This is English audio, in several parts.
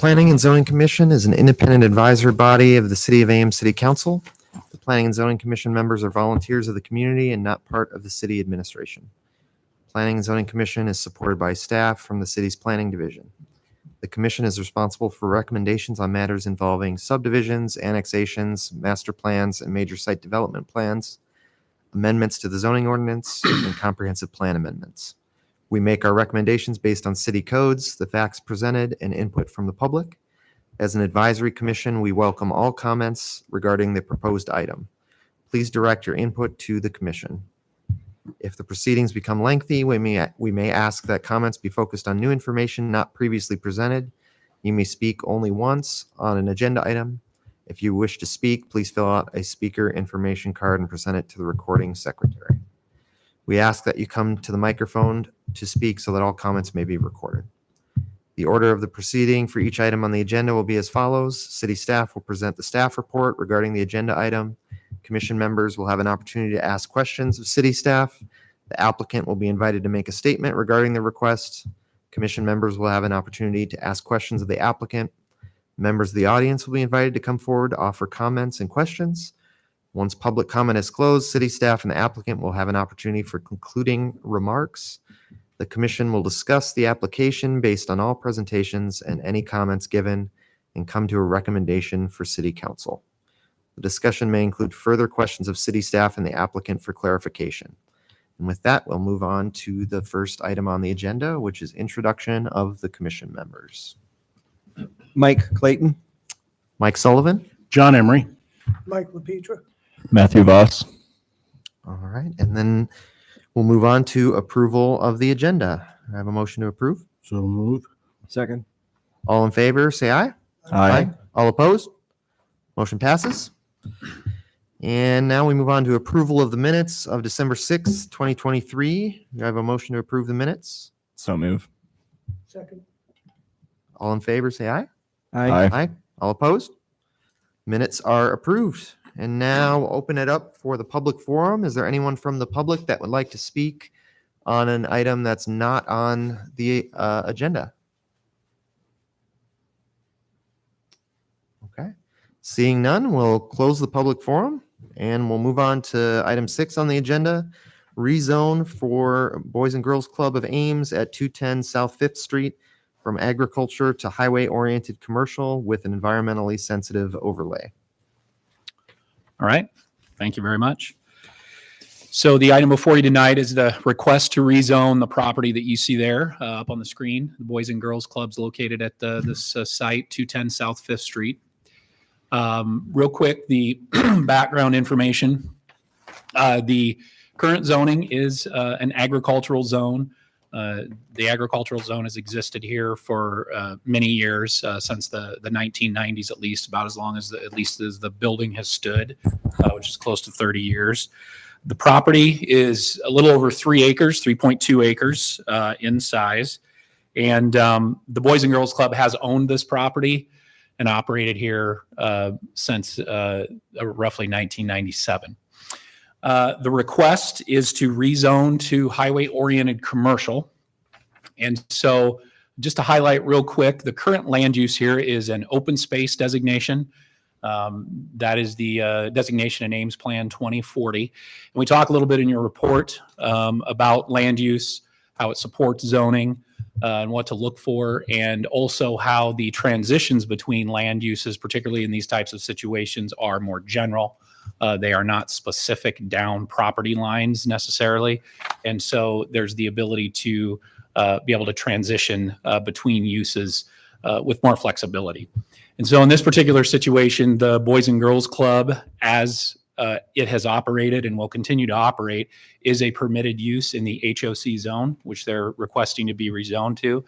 Planning and Zoning Commission is an independent advisory body of the City of Ames City Council. The Planning and Zoning Commission members are volunteers of the community and not part of the city administration. Planning and Zoning Commission is supported by staff from the city's planning division. The commission is responsible for recommendations on matters involving subdivisions, annexations, master plans, and major site development plans, amendments to the zoning ordinance, and comprehensive plan amendments. We make our recommendations based on city codes, the facts presented, and input from the public. As an advisory commission, we welcome all comments regarding the proposed item. Please direct your input to the commission. If the proceedings become lengthy, we may ask that comments be focused on new information not previously presented. You may speak only once on an agenda item. If you wish to speak, please fill out a speaker information card and present it to the recording secretary. We ask that you come to the microphone to speak so that all comments may be recorded. The order of the proceeding for each item on the agenda will be as follows. City staff will present the staff report regarding the agenda item. Commission members will have an opportunity to ask questions of city staff. The applicant will be invited to make a statement regarding the request. Commission members will have an opportunity to ask questions of the applicant. Members of the audience will be invited to come forward to offer comments and questions. Once public comment is closed, city staff and the applicant will have an opportunity for concluding remarks. The commission will discuss the application based on all presentations and any comments given and come to a recommendation for city council. The discussion may include further questions of city staff and the applicant for clarification. And with that, we'll move on to the first item on the agenda, which is introduction of the commission members. Mike Clayton. Mike Sullivan. John Emery. Mike LaPetra. Matthew Voss. All right, and then we'll move on to approval of the agenda. I have a motion to approve. So moved. Second. All in favor, say aye. All opposed? Motion passes. And now we move on to approval of the minutes of December 6th, 2023. Do I have a motion to approve the minutes? So move. Second. All in favor, say aye. Aye. Aye. All opposed? Minutes are approved. And now we'll open it up for the public forum. Is there anyone from the public that would like to speak on an item that's not on the agenda? Okay. Seeing none, we'll close the public forum and we'll move on to item 6 on the agenda, rezone for Boys and Girls Club of Ames at 210 South 5th Street from agriculture to highway-oriented commercial with an environmentally sensitive overlay. All right. Thank you very much. So the item before you tonight is the request to rezone the property that you see there up on the screen. The Boys and Girls Club's located at this site, 210 South 5th Street. Real quick, the background information. The current zoning is an agricultural zone. The agricultural zone has existed here for many years, since the 1990s at least, about as long as at least as the building has stood, which is close to 30 years. The property is a little over 3 acres, 3.2 acres in size. And the Boys and Girls Club has owned this property and operated here since roughly 1997. The request is to rezone to highway-oriented commercial. And so just to highlight real quick, the current land use here is an open space designation. That is the designation in Ames Plan 2040. And we talk a little bit in your report about land use, how it supports zoning, and what to look for, and also how the transitions between land uses, particularly in these types of situations, are more general. They are not specific down property lines necessarily. And so there's the ability to be able to transition between uses with more flexibility. And so in this particular situation, the Boys and Girls Club, as it has operated and will continue to operate, is a permitted use in the HOC zone, which they're requesting to be rezoned to.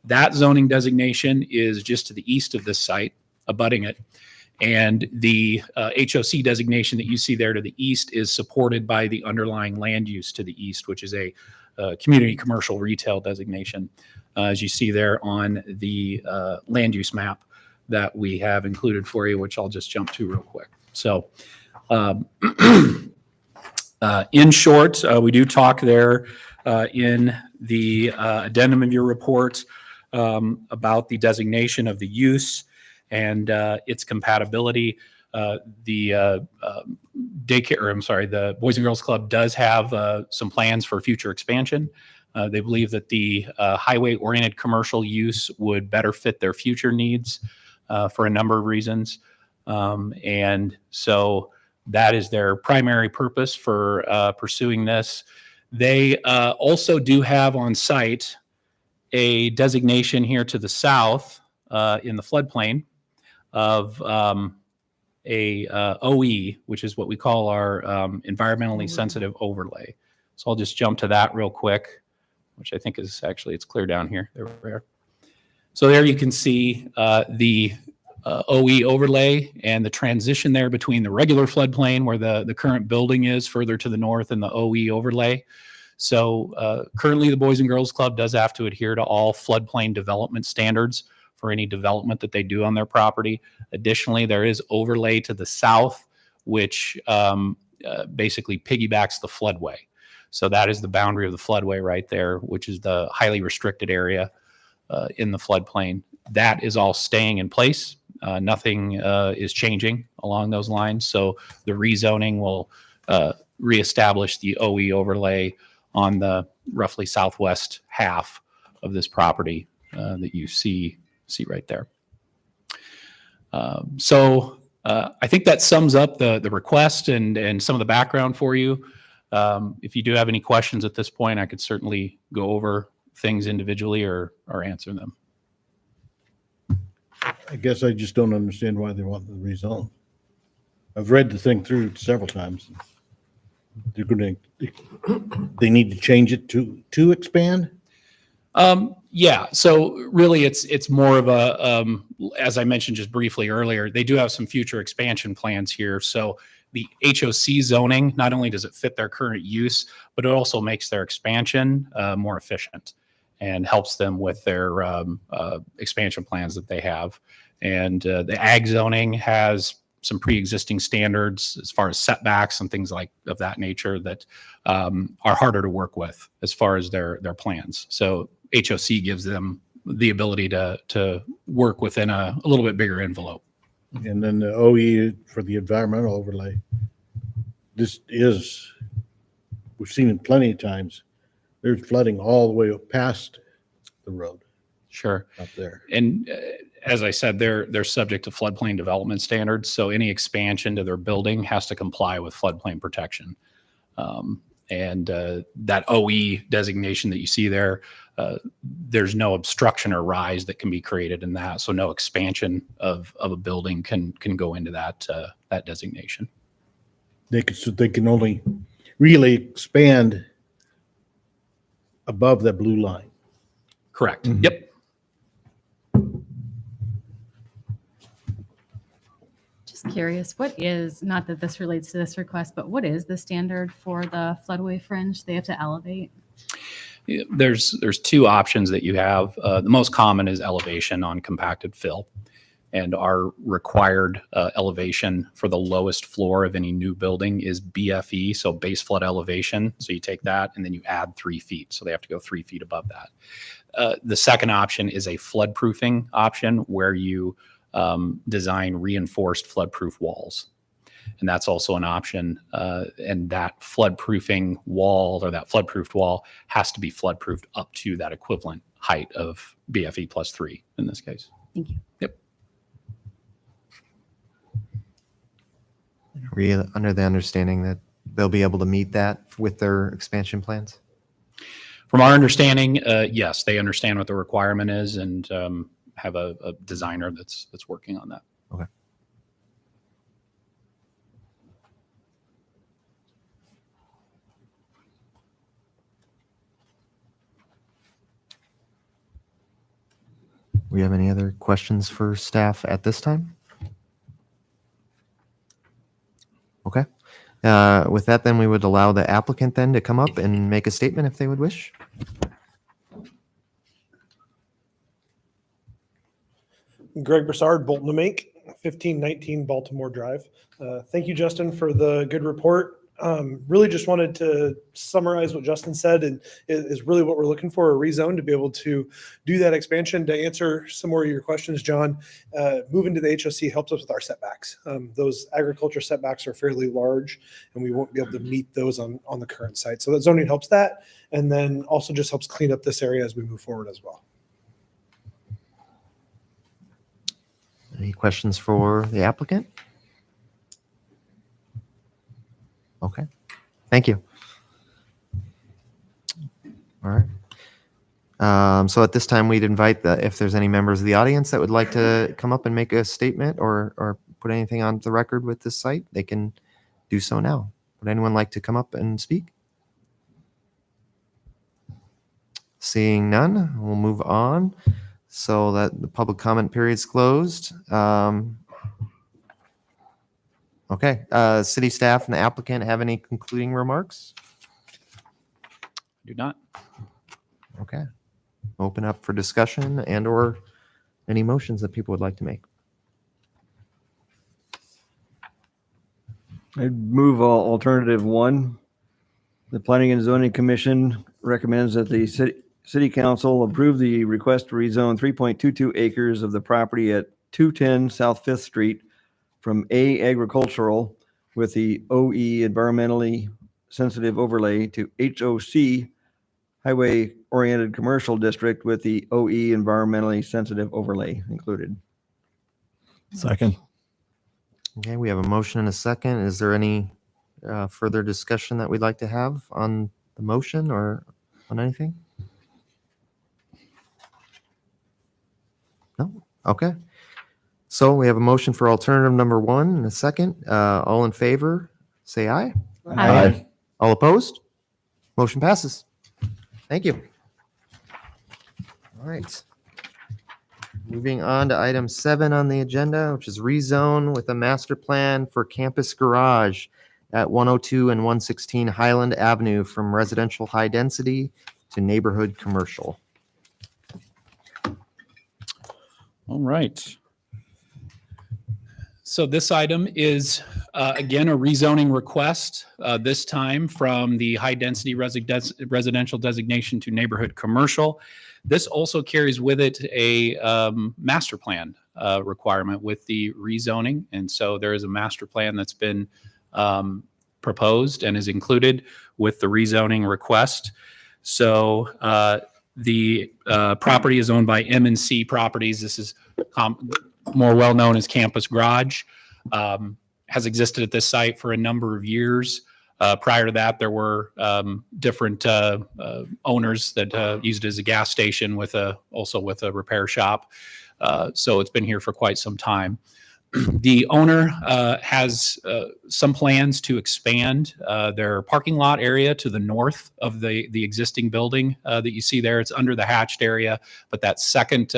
That zoning designation is just to the east of this site, abutting it. And the HOC designation that you see there to the east is supported by the underlying land use to the east, which is a community commercial retail designation, as you see there on the land use map that we have included for you, which I'll just jump to real quick. So in short, we do talk there in the addendum of your report about the designation of the use and its compatibility. The Boys and Girls Club does have some plans for future expansion. They believe that the highway-oriented commercial use would better fit their future needs for a number of reasons. And so that is their primary purpose for pursuing this. They also do have on site a designation here to the south in the floodplain of a OE, which is what we call our environmentally sensitive overlay. So I'll just jump to that real quick, which I think is actually, it's clear down here. There we are. So there you can see the OE overlay and the transition there between the regular floodplain where the current building is further to the north and the OE overlay. So currently the Boys and Girls Club does have to adhere to all floodplain development standards for any development that they do on their property. Additionally, there is overlay to the south, which basically piggybacks the floodway. So that is the boundary of the floodway right there, which is the highly restricted area in the floodplain. That is all staying in place. Nothing is changing along those lines. So the rezoning will reestablish the OE overlay on the roughly southwest half of this property that you see right there. So I think that sums up the request and some of the background for you. If you do have any questions at this point, I could certainly go over things individually or answer them. I guess I just don't understand why they want the rezone. I've read the thing through several times. They need to change it to expand? Yeah, so really it's more of a, as I mentioned just briefly earlier, they do have some future expansion plans here. So the HOC zoning, not only does it fit their current use, but it also makes their expansion more efficient. and helps them with their expansion plans that they have. And the ag zoning has some pre-existing standards as far as setbacks and things like of that nature that are harder to work with as far as their plans. So HOC gives them the ability to work within a little bit bigger envelope. And then the OE for the environmental overlay. This is, we've seen it plenty of times. There's flooding all the way up past the road Sure. up there. And as I said, they're subject to floodplain development standards. So any expansion to their building has to comply with floodplain protection. And that OE designation that you see there, there's no obstruction or rise that can be created in that. So no expansion of a building can go into that designation. They can only really expand above that blue line. Correct. Mhm. Yep. Just curious, what is, not that this relates to this request, but what is the standard for the floodway fringe they have to elevate? Yeah, there's two options that you have. The most common is elevation on compacted fill. And our required elevation for the lowest floor of any new building is BFE, so base flood elevation. So you take that and then you add 3 feet. So they have to go 3 feet above that. The second option is a floodproofing option where you design reinforced floodproof walls. And that's also an option. And that floodproofing wall or that floodproofed wall has to be floodproofed up to that equivalent height of BFE plus 3 in this case. Thank you. Yep. Were you under the understanding that they'll be able to meet that with their expansion plans? From our understanding, yes, they understand what the requirement is and have a designer that's working on that. Okay. We have any other questions for staff at this time? Okay. With that, then we would allow the applicant then to come up and make a statement if they would wish. Greg Broussard, Bolton to Make, 1519 Baltimore Drive. Thank you, Justin, for the good report. Really just wanted to summarize what Justin said, and is really what we're looking for, a rezone to be able to do that expansion. To answer some more of your questions, John, moving to the HOC helps us with our setbacks. Those agriculture setbacks are fairly large, and we won't be able to meet those on the current site. So that zoning helps that, and then also just helps clean up this area as we move forward as well. Any questions for the applicant? Okay, thank you. All right. So at this time, we'd invite if there's any members of the audience that would like to come up and make a statement or put anything on the record with this site, they can do so now. Would anyone like to come up and speak? Seeing none, we'll move on so that the public comment period's closed. Okay, city staff and the applicant have any concluding remarks? Do not. Okay. Open up for discussion and or any motions that people would like to make. I'd move alternative 1. The Planning and Zoning Commission recommends that the city council approve the request to rezone 3.22 acres of the property at 210 South 5th Street from A agricultural with the OE environmentally sensitive overlay to HOC highway oriented commercial district with the OE environmentally sensitive overlay included. Second. Okay, we have a motion and a second. Is there any further discussion that we'd like to have on the motion or on anything? No? Okay. So we have a motion for alternative number 1 and a second. All in favor, say aye. Aye. All opposed? Motion passes. Thank you. All right. Moving on to item 7 on the agenda, which is rezone with a master plan for campus garage at 102 and 116 Highland Avenue from residential high density to neighborhood commercial. All right. So this item is, again, a rezoning request, this time from the high-density residential designation to neighborhood commercial. This also carries with it a master plan requirement with the rezoning. And so there is a master plan that's been proposed and is included with the rezoning request. So the property is owned by M&C Properties. This is more well known as Campus Garage, has existed at this site for a number of years. Prior to that, there were different owners that used it as a gas station also with a repair shop. So it's been here for quite some time. The owner has some plans to expand their parking lot area to the north of the existing building that you see there. It's under the hatched area, but that second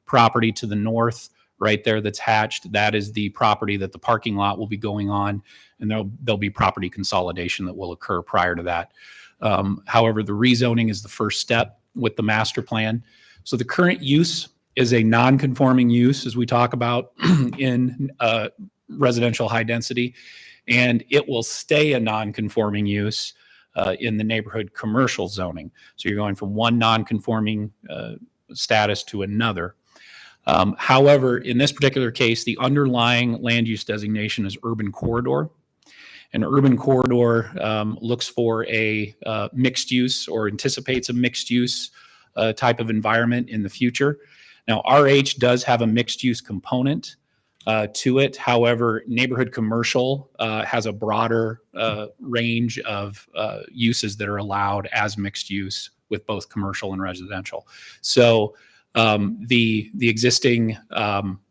property to the north right there that's hatched, that is the property that the parking lot will be going on, and there'll be property consolidation that will occur prior to that. However, the rezoning is the first step with the master plan. So the current use is a non-conforming use, as we talk about in residential high density, and it will stay a non-conforming use in the neighborhood commercial zoning. So you're going from one non-conforming status to another. However, in this particular case, the underlying land use designation is urban corridor. An urban corridor looks for a mixed use or anticipates a mixed use type of environment in the future. Now, RH does have a mixed use component to it. However, neighborhood commercial has a broader range of uses that are allowed as mixed use with both commercial and residential. So the existing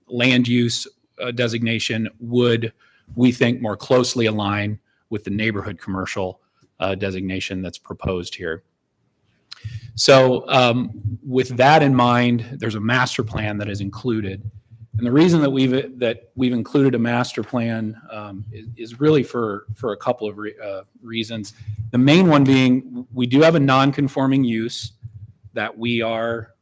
land use designation would, we think, more closely align with the neighborhood commercial designation that's proposed here. So with that in mind, there's a master plan that is included. And the reason that we've included a master plan is really for a couple of reasons. The main one being we do have a non-conforming use that we are.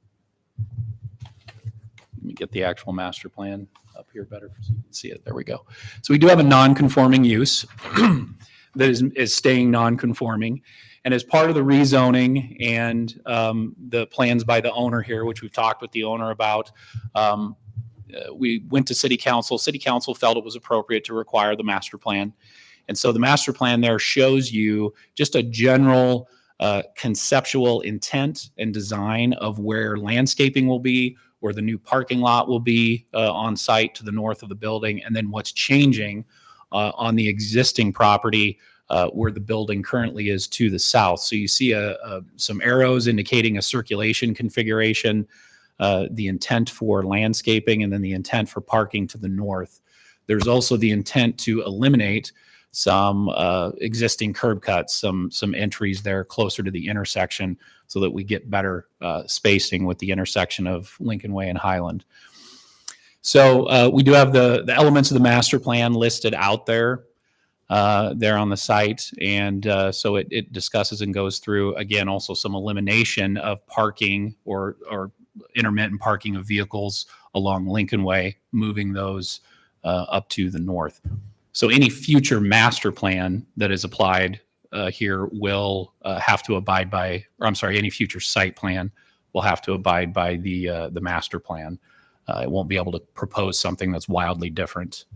Let me get the actual master plan up here better so you can see it. There we go. So we do have a non-conforming use that is staying non-conforming. And as part of the rezoning and the plans by the owner here, which we've talked with the owner about, we went to City Council. City Council felt it was appropriate to require the master plan. And so the master plan there shows you just a general conceptual intent and design of where landscaping will be, where the new parking lot will be on site to the north of the building, and then what's changing on the existing property where the building currently is to the south. So you see some arrows indicating a circulation configuration, the intent for landscaping, and then the intent for parking to the north. There's also the intent to eliminate some existing curb cuts, some entries there closer to the intersection so that we get better spacing with the intersection of Lincoln Way and Highland. So we do have the elements of the master plan listed out there on the site. And so it discusses and goes through, again, also some elimination of parking or intermittent parking of vehicles along Lincoln Way, moving those up to the north. So any future master plan that is applied here will have to abide by, or I'm sorry, any future site plan will have to abide by the master plan. It won't be able to propose something that's wildly different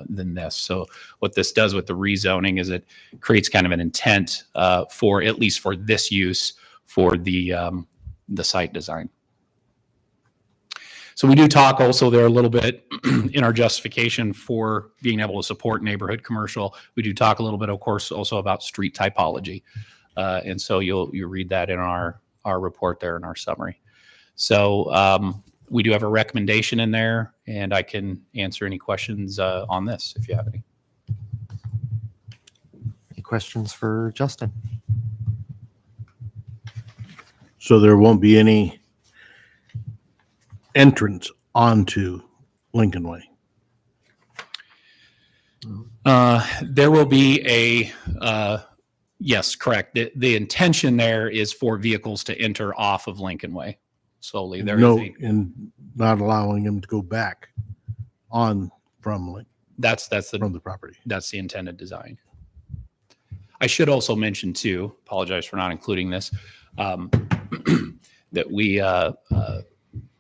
than this. So what this does with the rezoning is it creates kind of an intent for, at least for this use, for the site design. So we do talk also there a little bit in our justification for being able to support neighborhood commercial. We do talk a little bit, of course, also about street typology. And so you'll read that in our report there in our summary. So we do have a recommendation in there, and I can answer any questions on this if you have any. Any questions for Justin? So there won't be any entrance onto Lincoln Way. There will be yes, correct. The intention there is for vehicles to enter off of Lincoln Way. slowly. And There is no, a, and not allowing them to go back on from that's the the property. That's the intended design. I should also mention too, apologize for not including this, that we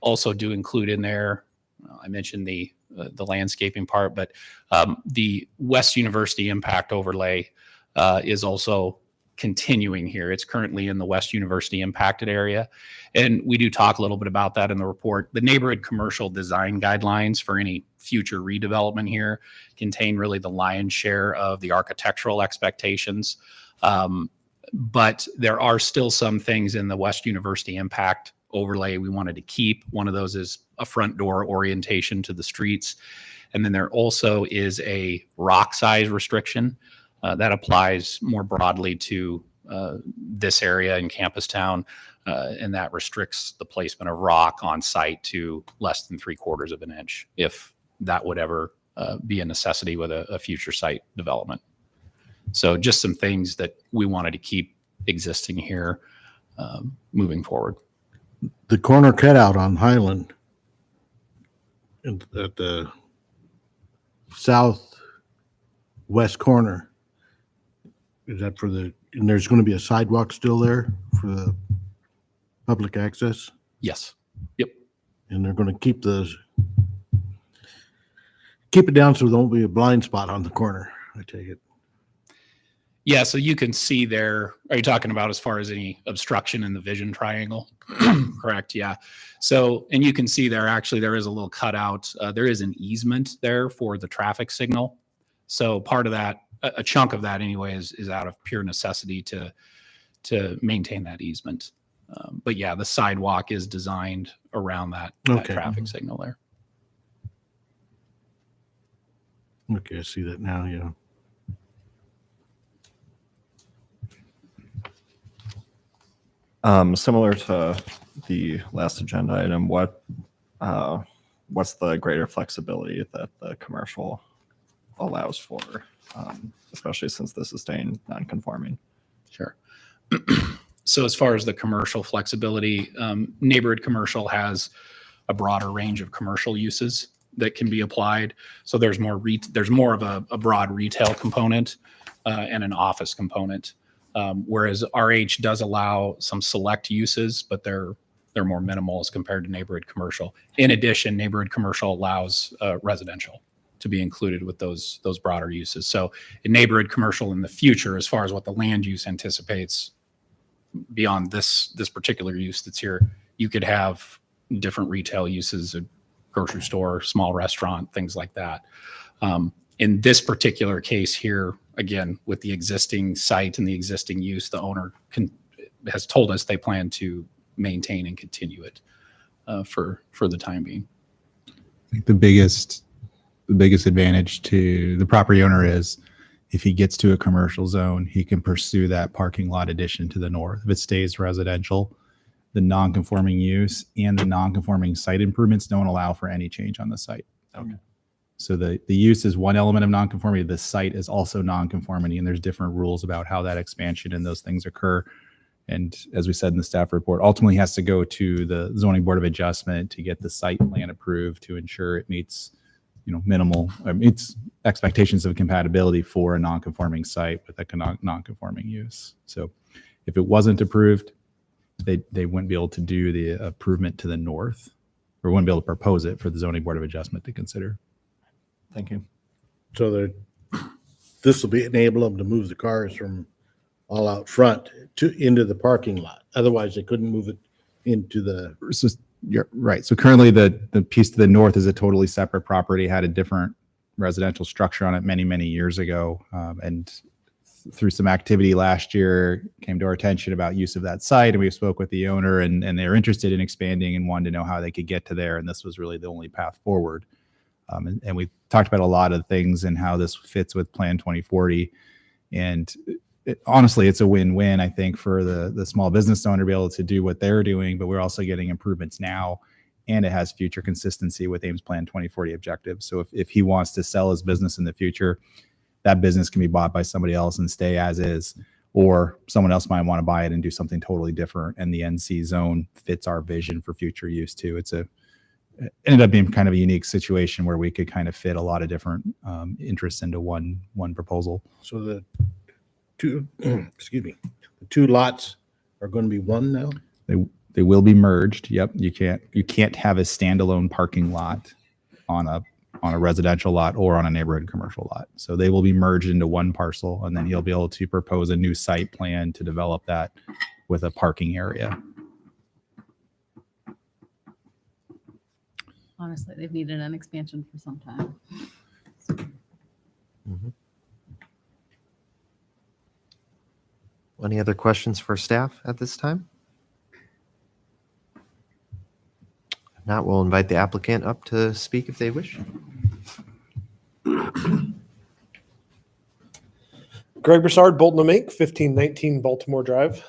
also do include in there, I mentioned the landscaping part, but the West University impact overlay is also continuing here. It's currently in the West University impacted area. And we do talk a little bit about that in the report. The neighborhood commercial design guidelines for any future redevelopment here contain really the lion's share of the architectural expectations. But there are still some things in the West University impact overlay we wanted to keep. One of those is a front door orientation to the streets. And then there also is a rock size restriction that applies more broadly to this area in Campus Town. And that restricts the placement of rock on site to less than 3/4 of an inch, if that would ever be a necessity with a future site development. So just some things that we wanted to keep existing here moving forward. The corner cutout on Highland at the southwest corner, is that for and there's going to be a sidewalk still there for the public access? Yes. Yep. And they're going to keep it down so there won't be a blind spot on the corner, I take it. Yeah, so you can see there, are you talking about as far as any obstruction in the vision triangle? Correct, yeah. So, and you can see there, actually, there is a little cutout. There is an easement there for the traffic signal. So part of that, a chunk of that anyway, is out of pure necessity to maintain that easement. But yeah, the sidewalk is designed around that Okay. traffic signal there. Okay, I see that now, yeah. Similar to the last agenda item, what's the greater flexibility that the commercial allows for, especially since this is staying non-conforming? Sure. So as far as the commercial flexibility, neighborhood commercial has a broader range of commercial uses that can be applied. So there's more of a broad retail component and an office component. Whereas RH does allow some select uses, but they're more minimal as compared to neighborhood commercial. In addition, neighborhood commercial allows residential to be included with those broader uses. So in neighborhood commercial in the future, as far as what the land use anticipates beyond this particular use that's here, you could have different retail uses, a grocery store, small restaurant, things like that. In this particular case here, again, with the existing site and the existing use, the owner has told us they plan to maintain and continue it for the time being. I think the biggest advantage to the property owner is if he gets to a commercial zone, he can pursue that parking lot addition to the north. If it stays residential, the non-conforming use and the non-conforming site improvements don't allow for any change on the site. Okay. So the use is one element of nonconformity. The site is also nonconformity, and there's different rules about how that expansion and those things occur. And as we said in the staff report, ultimately has to go to the zoning board of adjustment to get the site plan approved to ensure it meets, meets expectations of compatibility for a nonconforming site with a nonconforming use. So if it wasn't approved, they wouldn't be able to do the improvement to the north, or wouldn't be able to propose it for the zoning board of adjustment to consider. Thank you. So this will enable them to move the cars from all out front into the parking lot. Otherwise, they couldn't move it into the. So you're right. So currently the piece to the north is a totally separate property, had a different residential structure on it many, many years ago. And through some activity last year, came to our attention about use of that site. And we spoke with the owner and they're interested in expanding and wanted to know how they could get to there. And this was really the only path forward. And we talked about a lot of things and how this fits with Plan 2040. And honestly, it's a win-win, I think, for the small business owner to be able to do what they're doing, but we're also getting improvements now, and it has future consistency with Ames Plan 2040 objectives. So if he wants to sell his business in the future, that business can be bought by somebody else and stay as is, or someone else might want to buy it and do something totally different. And the NC zone fits our vision for future use too. It ended up being kind of a unique situation where we could kind of fit a lot of different interests into one proposal. So the two, excuse me, the two lots are going to be one now? They will be merged. Yep. You can't have a standalone parking lot on a residential lot or on a neighborhood commercial lot. So they will be merged into one parcel, and then you'll be able to propose a new site plan to develop that with a parking area. Honestly, they've needed an expansion for some time. Any other questions for staff at this time? If not, we'll invite the applicant up to speak if they wish. Greg Broussard, Bolton and Mink, 1519 Baltimore Drive.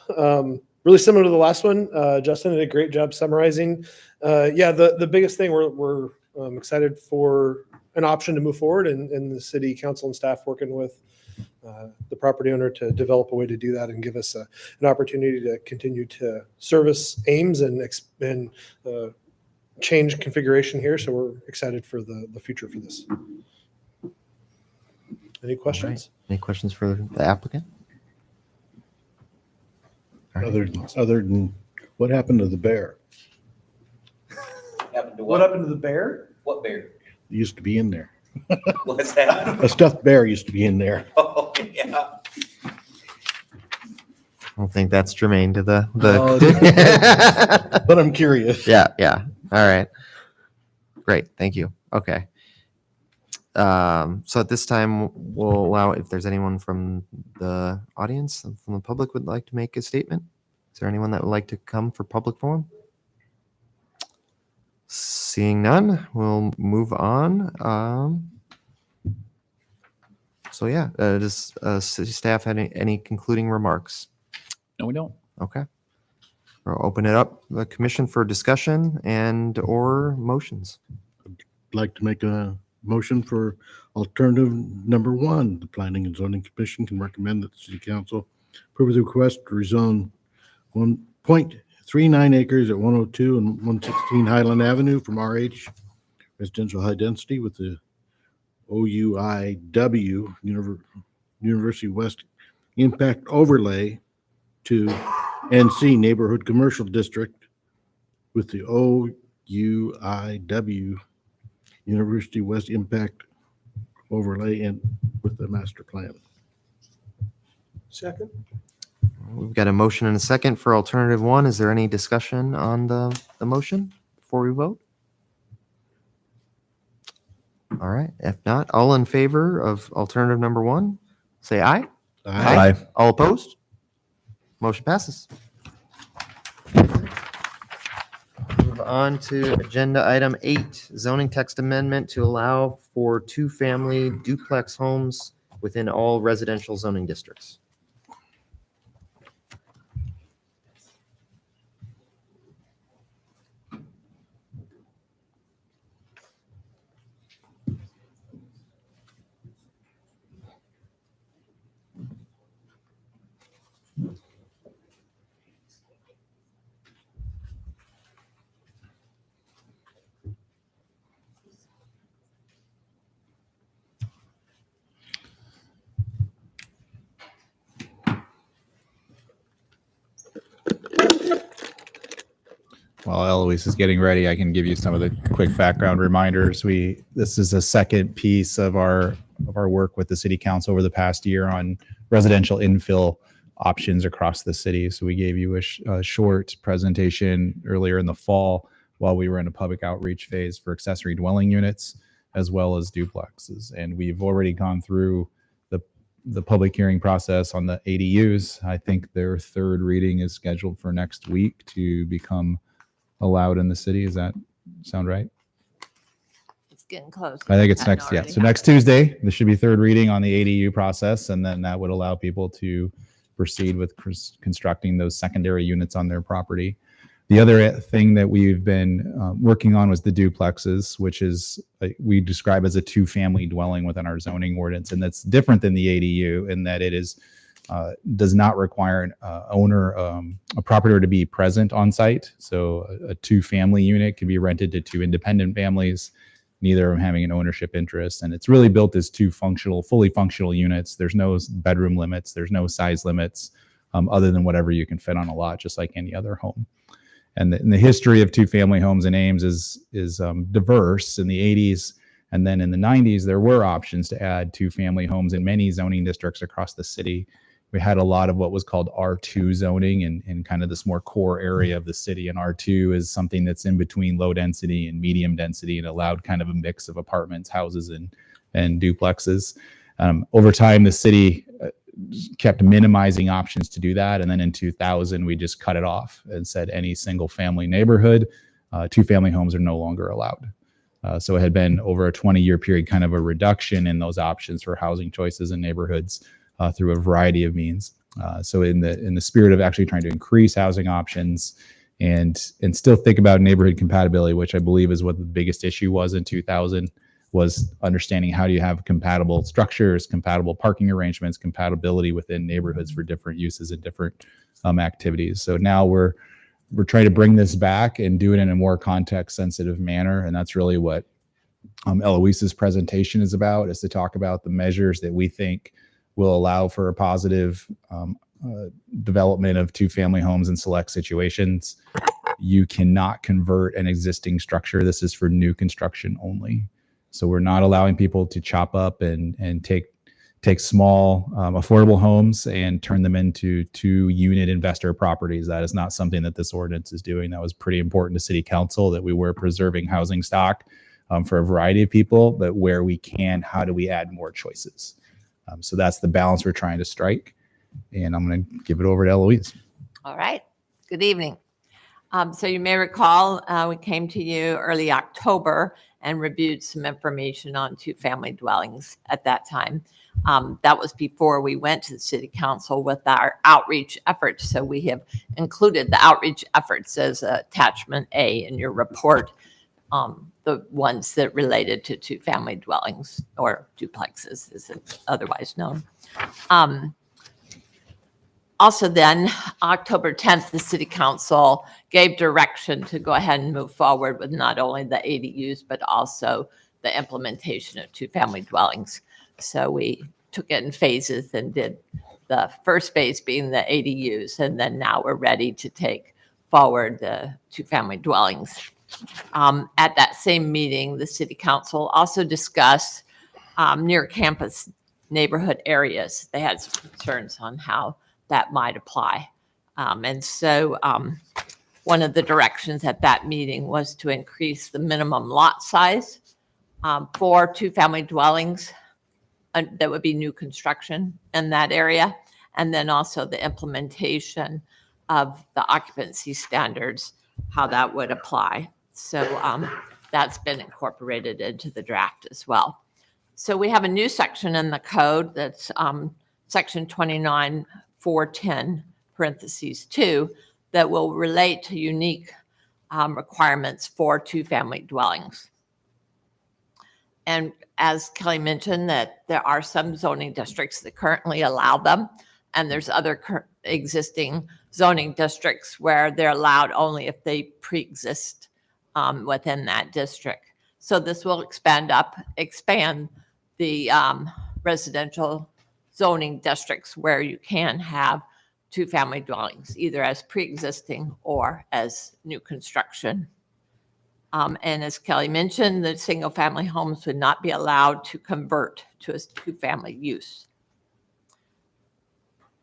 Really similar to the last one. Justin did a great job summarizing. The biggest thing we're excited for an option to move forward, and the city council and staff working with the property owner to develop a way to do that and give us an opportunity to continue to service Ames and change configuration here. So we're excited for the future for this. Any questions? Any questions for the applicant? All right. Other than what happened to the bear? Happened to What what? happened to the bear? What bear? It used to be in there. What's that? A stuffed bear used to be in there. Oh, yeah. I don't think that's germane to the. But I'm curious. Yeah. All right. Great. Thank you. Okay. So at this time, we'll allow if there's anyone from the audience, from the public would like to make a statement. Is there anyone that would like to come for public forum? Seeing none, we'll move on. Does city staff have any concluding remarks? No, we don't. Okay. We'll open it up the commission for discussion and or motions. Like to make a motion for alternative number one. The Planning and Zoning Commission can recommend that the City Council approve the request to rezone 1.39 acres at 102 and 116 Highland Avenue from RH residential high density with the OUIW University West impact overlay to NC Neighborhood Commercial District with the OUIW University West impact overlay and with the master plan. Second. We've got a motion and a second for alternative one. Is there any discussion on the motion before we vote? All right. If not, all in favor of alternative number one, say aye. Aye. All opposed? Motion passes. Move on to agenda item 8, zoning text amendment to allow for 2-family duplex homes within all residential zoning districts. While Eloise is getting ready, I can give you some of the quick background reminders. This is a second piece of our work with the city council over the past year on residential infill options across the city. So we gave you a short presentation earlier in the fall while we were in a public outreach phase for accessory dwelling units as well as duplexes. And we've already gone through the public hearing process on the ADUs. I think their third reading is scheduled for next week to become allowed in the city. Does that sound right? It's getting close. I think it's Hadn't next, yeah. already So next Tuesday, there should be third reading on the ADU process, and then that would allow people to proceed with constructing those secondary units on their property. The other thing that we've been working on was the duplexes, which is we describe as a 2-family dwelling within our zoning ordinance, and that's different than the ADU in that it is does not require an owner, a property owner to be present on site. So a two-family unit can be rented to two independent families, neither of them having an ownership interest. And it's really built as two fully functional units. There's no bedroom limits. There's no size limits other than whatever you can fit on a lot, just like any other home. And the history of two-family homes in Ames is diverse. In the 80s and then in the 90s, there were options to add two-family homes in many zoning districts across the city. We had a lot of what was called R2 zoning in kind of this more core area of the city. And R2 is something that's in between low density and medium density and allowed kind of a mix of apartments, houses, and duplexes. Over time, the city kept minimizing options to do that. And then in 2000, we just cut it off and said any single family neighborhood, two-family homes are no longer allowed. So it had been over a 20-year period, kind of a reduction in those options for housing choices in neighborhoods through a variety of means. So in the spirit of actually trying to increase housing options and still think about neighborhood compatibility, which I believe is what the biggest issue was in 2000, was understanding how do you have compatible structures, compatible parking arrangements, compatibility within neighborhoods for different uses and different activities. So now we're trying to bring this back and do it in a more context sensitive manner. And that's really what Eloise's presentation is about, is to talk about the measures that we think will allow for a positive development of two-family homes in select situations. You cannot convert an existing structure. This is for new construction only. So we're not allowing people to chop up and take small affordable homes and turn them into two-unit investor properties. That is not something that this ordinance is doing. That was pretty important to City Council, that we were preserving housing stock for a variety of people, but where we can, how do we add more choices? So that's the balance we're trying to strike. And I'm going to give it over to Eloise. All right. Good evening. So you may recall we came to you early October and reviewed some information on two-family dwellings at that time. That was before we went to the City Council with our outreach efforts. So we have included the outreach efforts as attachment A in your report, the ones that related to two-family dwellings or duplexes, as it's otherwise known. Also then, October 10th, the City Council gave direction to go ahead and move forward with not only the ADUs, but also the implementation of two-family dwellings. So we took it in phases and did the first phase being the ADUs, and then now we're ready to take forward the two-family dwellings. At that same meeting, the City Council also discussed near campus neighborhood areas. They had some concerns on how that might apply. And so one of the directions at that meeting was to increase the minimum lot size for two-family dwellings that would be new construction in that area, and then also the implementation of the occupancy standards, how that would apply. So that's been incorporated into the draft as well. So we have a new section in the code that's section 29.410 parentheses 2 that will relate to unique requirements for two-family dwellings. And as Kelly mentioned, that there are some zoning districts that currently allow them, and there's other existing zoning districts where they're allowed only if they pre-exist within that district. So this will expand the residential zoning districts where you can have two-family dwellings, either as pre-existing or as new construction. And as Kelly mentioned, the single-family homes would not be allowed to convert to a two-family use.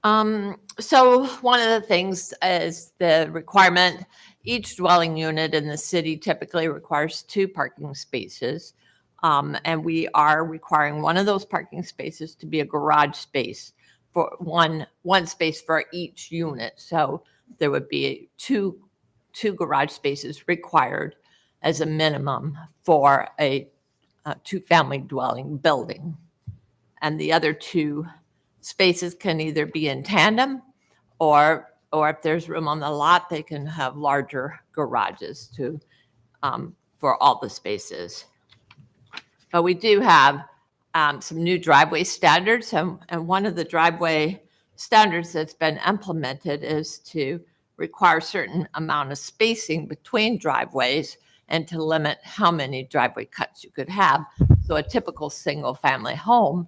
So one of the things is the requirement, each dwelling unit in the city typically requires 2 parking spaces. And we are requiring one of those parking spaces to be a garage space for one space for each unit. So there would be two garage spaces required as a minimum for a two-family dwelling building. And the other 2 spaces can either be in tandem or if there's room on the lot, they can have larger garages for all the spaces. But we do have some new driveway standards, and one of the driveway standards that's been implemented is to require certain amount of spacing between driveways and to limit how many driveway cuts you could have. So a typical single-family home,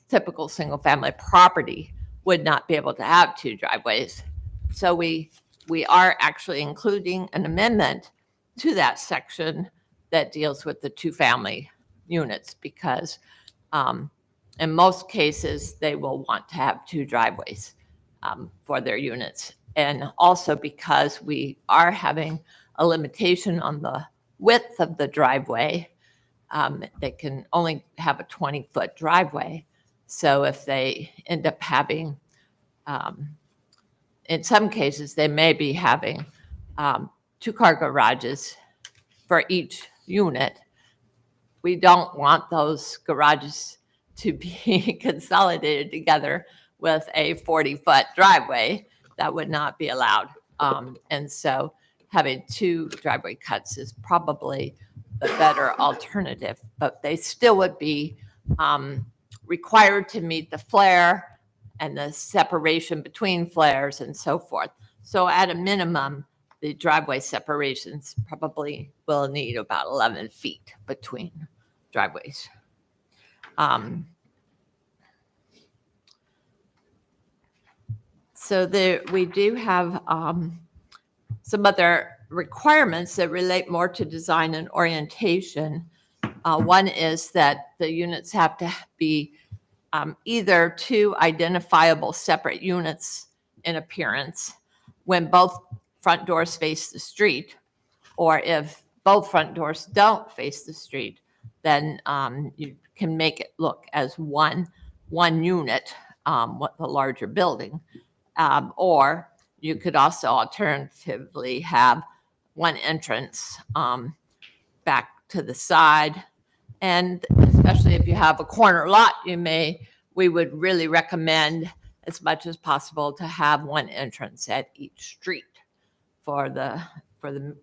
typical single-family property would not be able to have 2 driveways. So we are actually including an amendment to that section that deals with the 2-family units because in most cases, they will want to have 2 driveways for their units. And also because we are having a limitation on the width of the driveway, they can only have a 20-foot driveway. So if they end up having, in some cases, they may be having 2-car garages for each unit. We don't want those garages to be consolidated together with a 40-foot driveway. That would not be allowed. And so having 2 driveway cuts is probably the better alternative, but they still would be required to meet the flare and the separation between flares and so forth. So at a minimum, the driveway separations probably will need about 11 feet between driveways. So we do have some other requirements that relate more to design and orientation. One is that the units have to be either 2 identifiable separate units in appearance when both front doors face the street, or if both front doors don't face the street, then you can make it look as one unit, what the larger building. Or you could also alternatively have 1 entrance back to the side. And especially if you have a corner lot, we would really recommend as much as possible to have 1 entrance at each street for the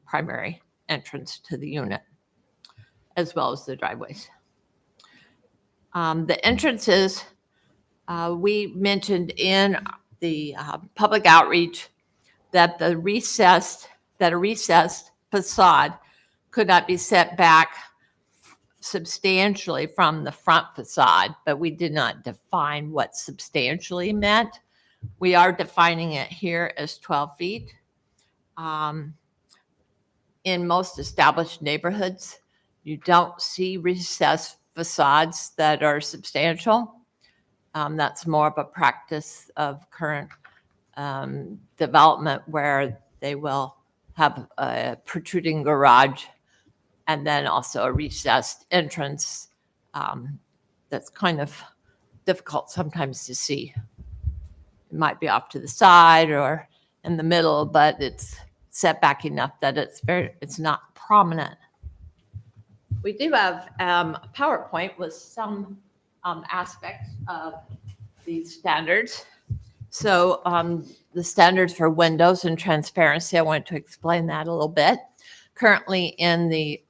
primary entrance to the unit, as well as the driveways. The entrances, we mentioned in the public outreach that a recessed facade could not be set back substantially from the front facade, but we did not define what substantially meant. We are defining it here as 12 feet. In most established neighborhoods, you don't see recessed facades that are substantial. That's more of a practice of current development where they will have a protruding garage and then also a recessed entrance. That's kind of difficult sometimes to see. It might be off to the side or in the middle, but it's set back enough that it's not prominent. We do have a PowerPoint with some aspects of these standards. So the standards for windows and transparency, I want to explain that a little bit. Currently in the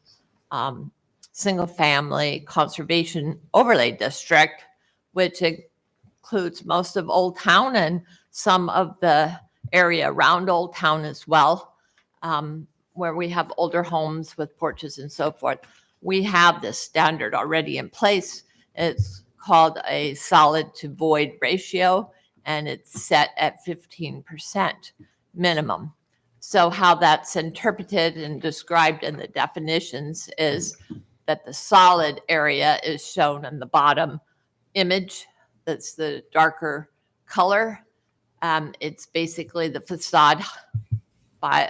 single family conservation overlay district, which includes most of Old Town and some of the area around Old Town as well, where we have older homes with porches and so forth. We have this standard already in place. It's called a solid to void ratio, and it's set at 15% minimum. So how that's interpreted and described in the definitions is that the solid area is shown in the bottom image. That's the darker color. It's basically the facade by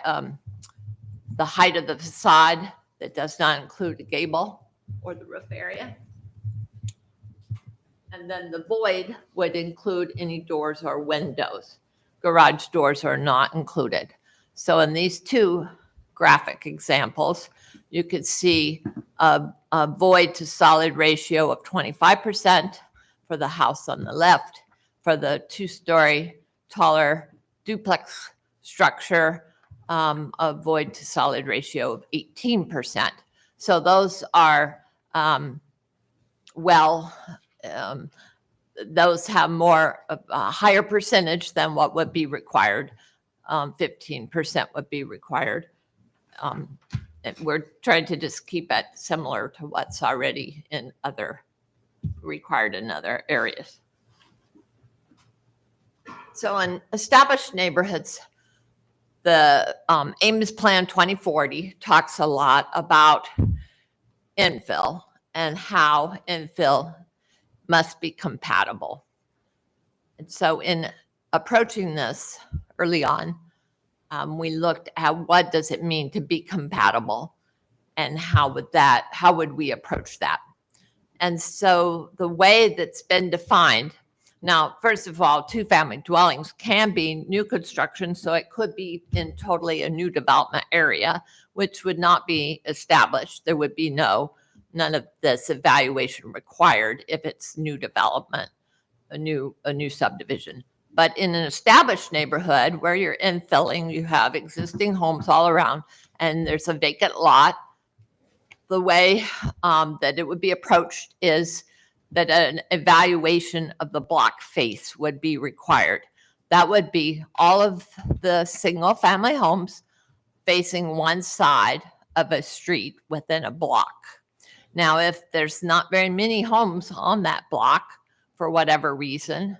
the height of the facade that does not include a gable or the roof area. And then the void would include any doors or windows. Garage doors are not included. So in these 2 graphic examples, you could see a void to solid ratio of 25% for the house on the left. For the 2-story taller duplex structure, a void to solid ratio of 18%. So those are those have more, a higher percentage than what would be required. 15% would be required. And we're trying to just keep it similar to what's already required in other areas. So in established neighborhoods, the Ames Plan 2040 talks a lot about infill and how infill must be compatible. And so in approaching this early on, we looked at what does it mean to be compatible and how would we approach that? And so the way that's been defined, now, first of all, two-family dwellings can be new construction, so it could be in totally a new development area, which would not be established. There would be none of this evaluation required if it's new development, a new subdivision. But in an established neighborhood where you're infilling, you have existing homes all around, and there's a vacant lot, the way that it would be approached is that an evaluation of the block face would be required. That would be all of the single-family homes facing one side of a street within a block. Now, if there's not very many homes on that block, for whatever reason,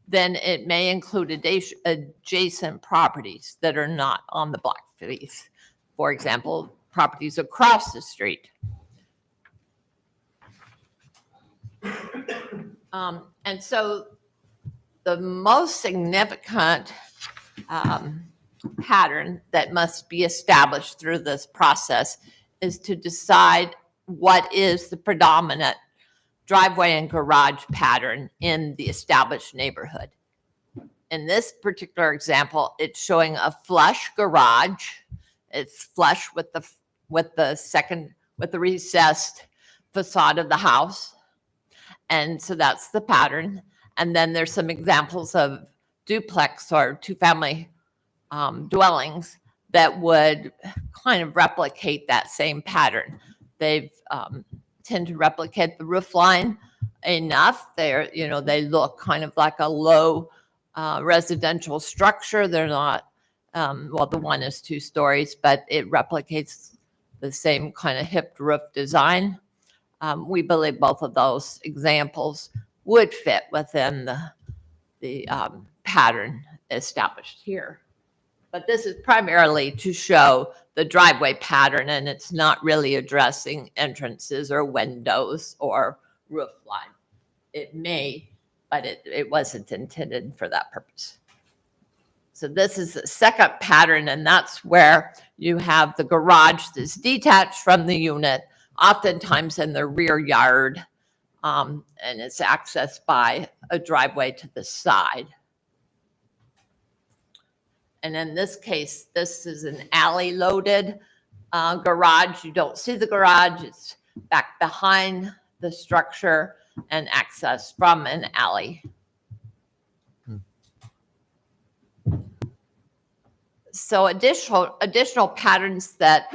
then it may include adjacent properties that are not on the block face. For example, properties across the street. And so the most significant pattern that must be established through this process is to decide what is the predominant driveway and garage pattern in the established neighborhood. In this particular example, it's showing a flush garage. It's flush with the recessed facade of the house. And so that's the pattern. And then there's some examples of duplex or two-family dwellings that would kind of replicate that same pattern. They tend to replicate the roof line enough. They look kind of like a low residential structure. They're not, the one is 2 stories, but it replicates the same kind of hipped roof design. We believe both of those examples would fit within the pattern established here. But this is primarily to show the driveway pattern, and it's not really addressing entrances or windows or roof line. It may, but it wasn't intended for that purpose. So this is the second pattern, and that's where you have the garage that's detached from the unit, oftentimes in the rear yard, and it's accessed by a driveway to the side. And in this case, this is an alley-loaded garage. You don't see the garage. It's back behind the structure and accessed from an alley. So additional patterns that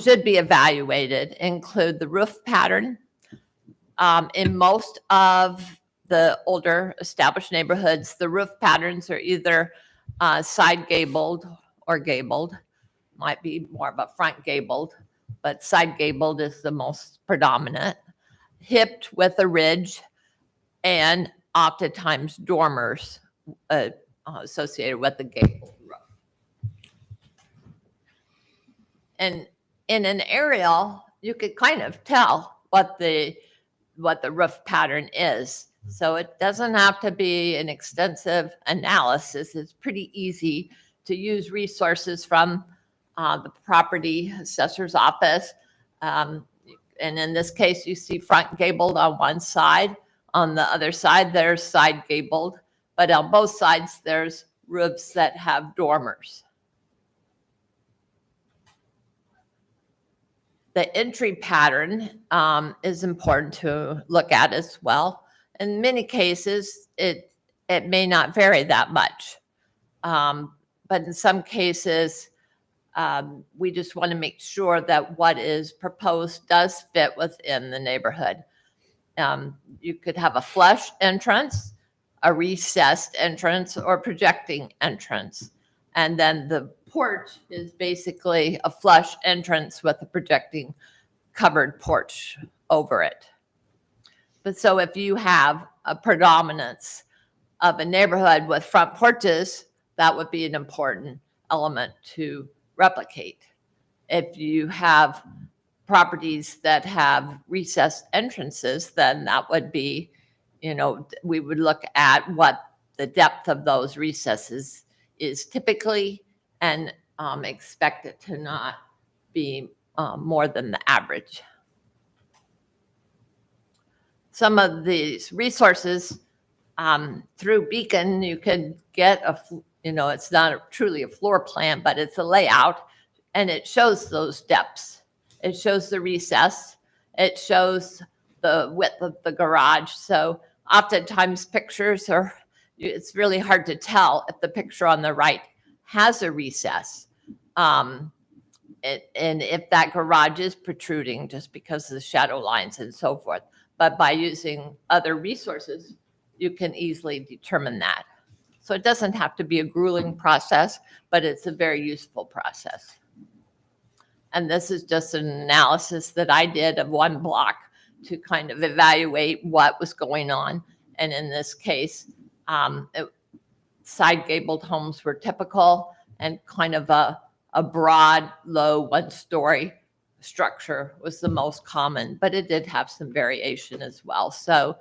should be evaluated include the roof pattern. In most of the older established neighborhoods, the roof patterns are either side gabled or gabled. Might be more of a front gabled, but side gabled is the most predominant. Hipped with a ridge, and oftentimes dormers associated with the gabled roof. And in an aerial, you could kind of tell what the roof pattern is. So it doesn't have to be an extensive analysis. It's pretty easy to use resources from the property assessor's office. And in this case, you see front gabled on one side. On the other side, there's side gabled. But on both sides, there's roofs that have dormers. The entry pattern is important to look at as well. In many cases, it may not vary that much. But in some cases, we just want to make sure that what is proposed does fit within the neighborhood. You could have a flush entrance, a recessed entrance, or projecting entrance. And then the porch is basically a flush entrance with a projecting covered porch over it. But so if you have a predominance of a neighborhood with front porches, that would be an important element to replicate. If you have properties that have recessed entrances, then that would be, we would look at what the depth of those recesses is typically and expect it to not be more than the average. Some of these resources through Beacon, you can get it's not truly a floor plan, but it's a layout, and it shows those depths. It shows the recess. It shows the width of the garage. So oftentimes pictures it's really hard to tell if the picture on the right has a recess. And if that garage is protruding just because of the shadow lines and so forth. But by using other resources, you can easily determine that. So it doesn't have to be a grueling process, but it's a very useful process. And this is just an analysis that I did of one block to kind of evaluate what was going on. And in this case, side gabled homes were typical, and kind of a broad, low, one-story structure was the most common, but it did have some variation as well. So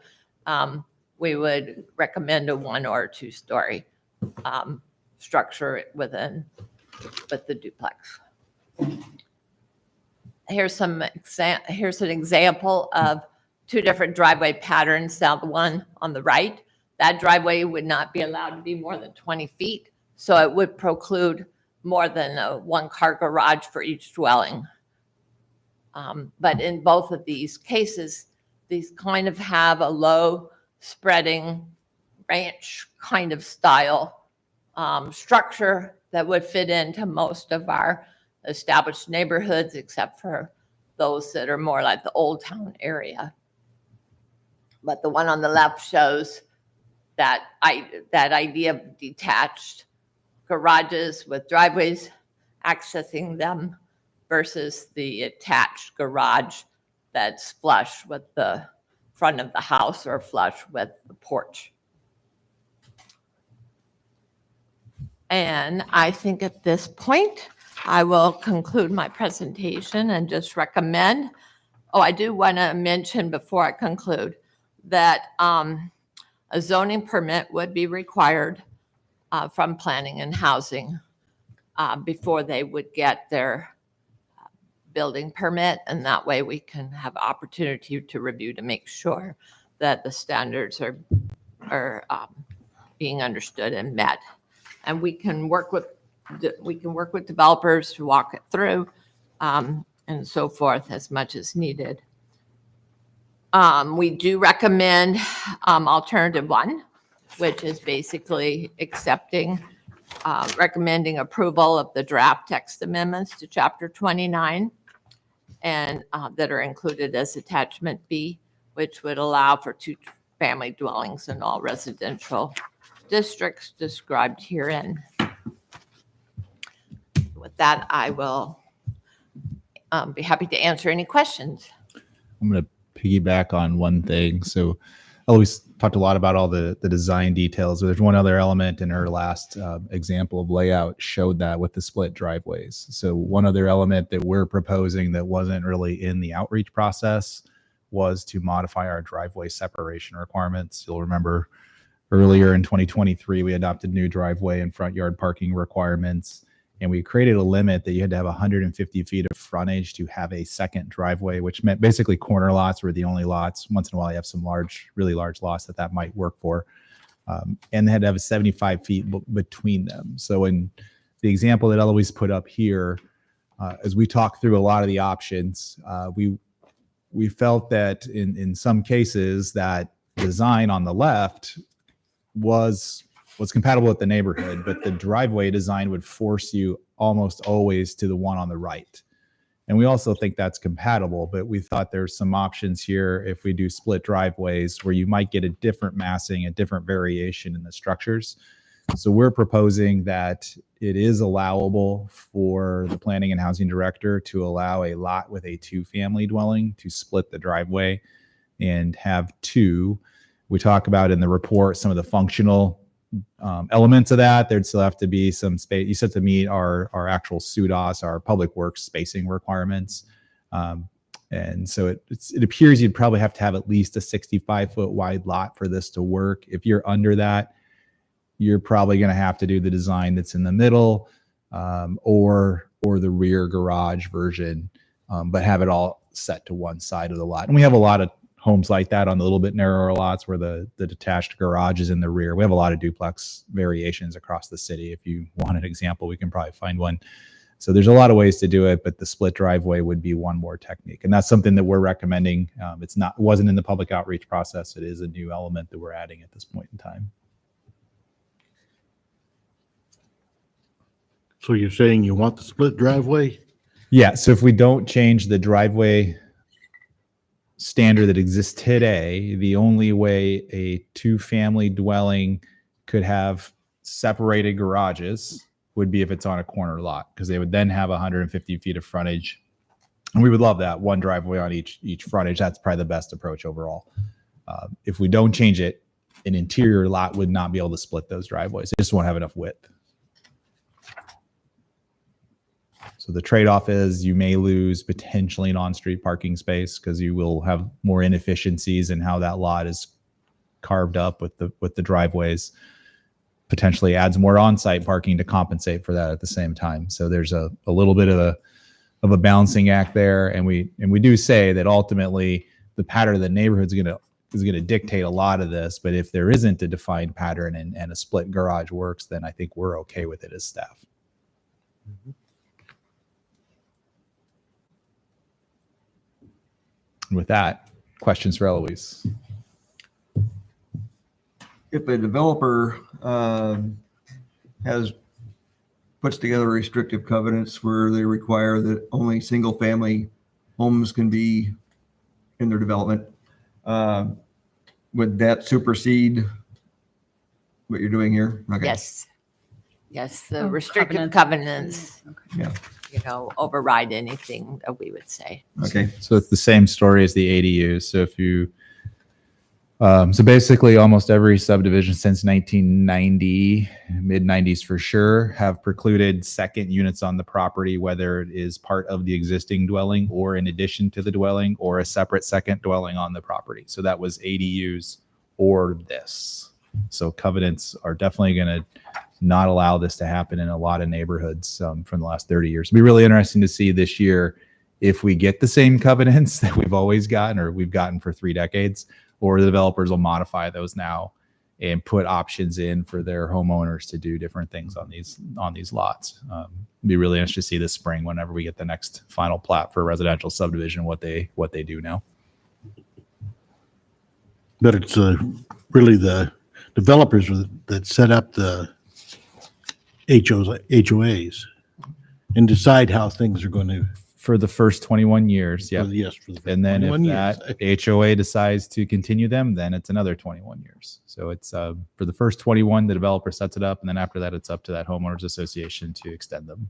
we would recommend a 1 or 2-story structure with the duplex. Here's an example of 2 different driveway patterns. Now the one on the right, that driveway would not be allowed to be more than 20 feet. So it would preclude more than a 1-car garage for each dwelling. But in both of these cases, these kind of have a low spreading ranch kind of style structure that would fit into most of our established neighborhoods, except for those that are more like the Old Town area. But the one on the left shows that idea of detached garages with driveways accessing them versus the attached garage that's flush with the front of the house or flush with the porch. And I think at this point, I will conclude my presentation and just recommend, I do want to mention before I conclude that a zoning permit would be required from planning and housing before they would get their building permit, and that way we can have opportunity to review to make sure that the standards are being understood and met. And we can work with developers to walk it through and so forth as much as needed. We do recommend alternative 1, which is basically recommending approval of the draft text amendments to Chapter 29 and that are included as Attachment B, which would allow for 2-family dwellings in all residential districts described herein. With that, I will be happy to answer any questions. I'm going to piggyback on one thing. So Eloise talked a lot about all the design details. There's one other element in her last example of layout showed that with the split driveways. So one other element that we're proposing that wasn't really in the outreach process was to modify our driveway separation requirements. You'll remember earlier in 2023, we adopted new driveway and front yard parking requirements. And we created a limit that you had to have 150 feet of frontage to have a second driveway, which meant basically corner lots were the only lots. Once in a while, you have some really large lots that might work for. And they had to have 75 feet between them. So in the example that Eloise put up here, as we talked through a lot of the options, we felt that in some cases that design on the left was compatible with the neighborhood, but the driveway design would force you almost always to the one on the right. And we also think that's compatible, but we thought there's some options here if we do split driveways where you might get a different massing, a different variation in the structures. So we're proposing that it is allowable for the planning and housing director to allow a lot with a 2-family dwelling to split the driveway and have 2. We talk about in the report some of the functional elements of that. There'd still have to be some space. You said to meet our actual SUDAS, our public works spacing requirements. And so it appears you'd probably have to have at least a 65-foot wide lot for this to work. If you're under that, you're probably going to have to do the design that's in the middle, or the rear garage version, but have it all set to one side of the lot. And we have a lot of homes like that on the little bit narrower lots where the detached garage is in the rear. We have a lot of duplex variations across the city. If you want an example, we can probably find one. So there's a lot of ways to do it, but the split driveway would be one more technique. And that's something that we're recommending. It wasn't in the public outreach process. It is a new element that we're adding at this point in time. So you're saying you want the split driveway? Yeah, so if we don't change the driveway standard that exists today, the only way a 2-family dwelling could have separated garages would be if it's on a corner lot, because they would then have 150 feet of frontage. And we would love that, one driveway on each frontage. That's probably the best approach overall. If we don't change it, an interior lot would not be able to split those driveways. It just won't have enough width. So the trade-off is you may lose potentially an on-street parking space because you will have more inefficiencies in how that lot is carved up with the driveways. Potentially adds more on-site parking to compensate for that at the same time. So there's a little bit of a balancing act there, and we do say that ultimately the pattern of the neighborhood is gonna dictate a lot of this. But if there isn't a defined pattern and a split garage works, then I think we're okay with it as staff. Mm-hmm. With that, questions for Eloise? If a developer puts together restrictive covenants where they require that only single-family homes can be in their development, would that supersede what you're doing here? Okay. Yes, the Oh, restrictive covenants. covenants, Yeah. override anything that we would say. Okay. So it's the same story as the ADUs. So if you, so basically almost every subdivision since 1990, mid 90s for sure, have precluded second units on the property, whether it is part of the existing dwelling or in addition to the dwelling or a separate second dwelling on the property. So that was ADUs or this. So covenants are definitely going to not allow this to happen in a lot of neighborhoods from the last 30 years. It'll be really interesting to see this year if we get the same covenants that we've always gotten or we've gotten for 3 decades, or the developers will modify those now and put options in for their homeowners to do different things on these lots. It'll be really interesting to see this spring whenever we get the next final plat for a residential subdivision, what they do now. But it's really the developers that set up the HOAs and decide how things are going to. For the first 21 years, yeah. Yes, for the And then if 21 years. that HOA decides to continue them, then it's another 21 years. So it's for the first 21, the developer sets it up, and then after that, it's up to that homeowners association to extend them.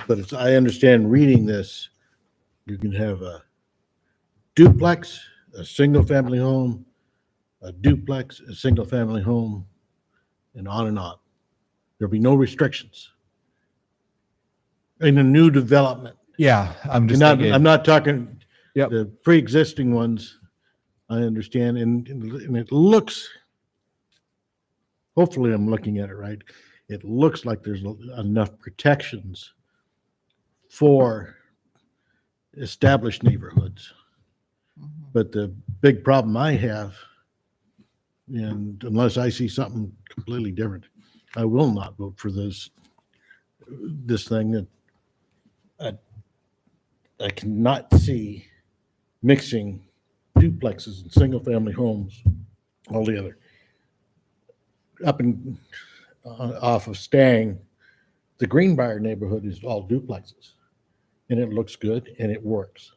But it's, I understand reading this, you can have a duplex, a single-family home, a duplex, a single-family home, and on and on. There'll be no restrictions in a new development. Yeah, I'm just And thinking, I'm not talking Yep. the pre-existing ones. I understand, and it looks. Hopefully, I'm looking at it right. It looks like there's enough protections for established neighborhoods. But the big problem I have, and unless I see something completely different, I will not vote for this thing. That I cannot see mixing duplexes and single-family homes all together. Up and off of Stang, the Greenbrier neighborhood is all duplexes. and it looks good and it works.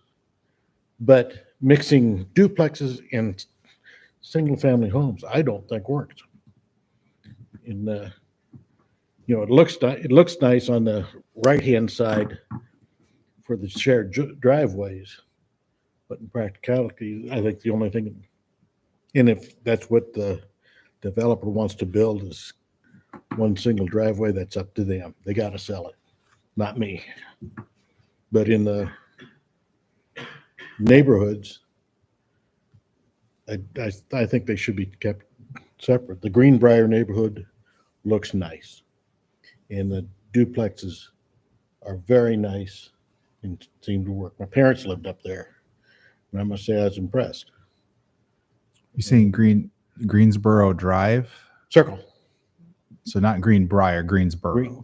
But mixing duplexes and single-family homes, I don't think works. And, it looks nice on the right-hand side for the shared driveways, but in practicality, I think the only thing, and if that's what the developer wants to build is one single driveway, that's up to them. They got to sell it, not me. But in the neighborhoods, I think they should be kept separate. The Greenbrier neighborhood looks nice, and the duplexes are very nice and seem to work. My parents lived up there, and I must say I was impressed. You saying Greensboro Drive? Circle. So not Greenbrier, Greensboro.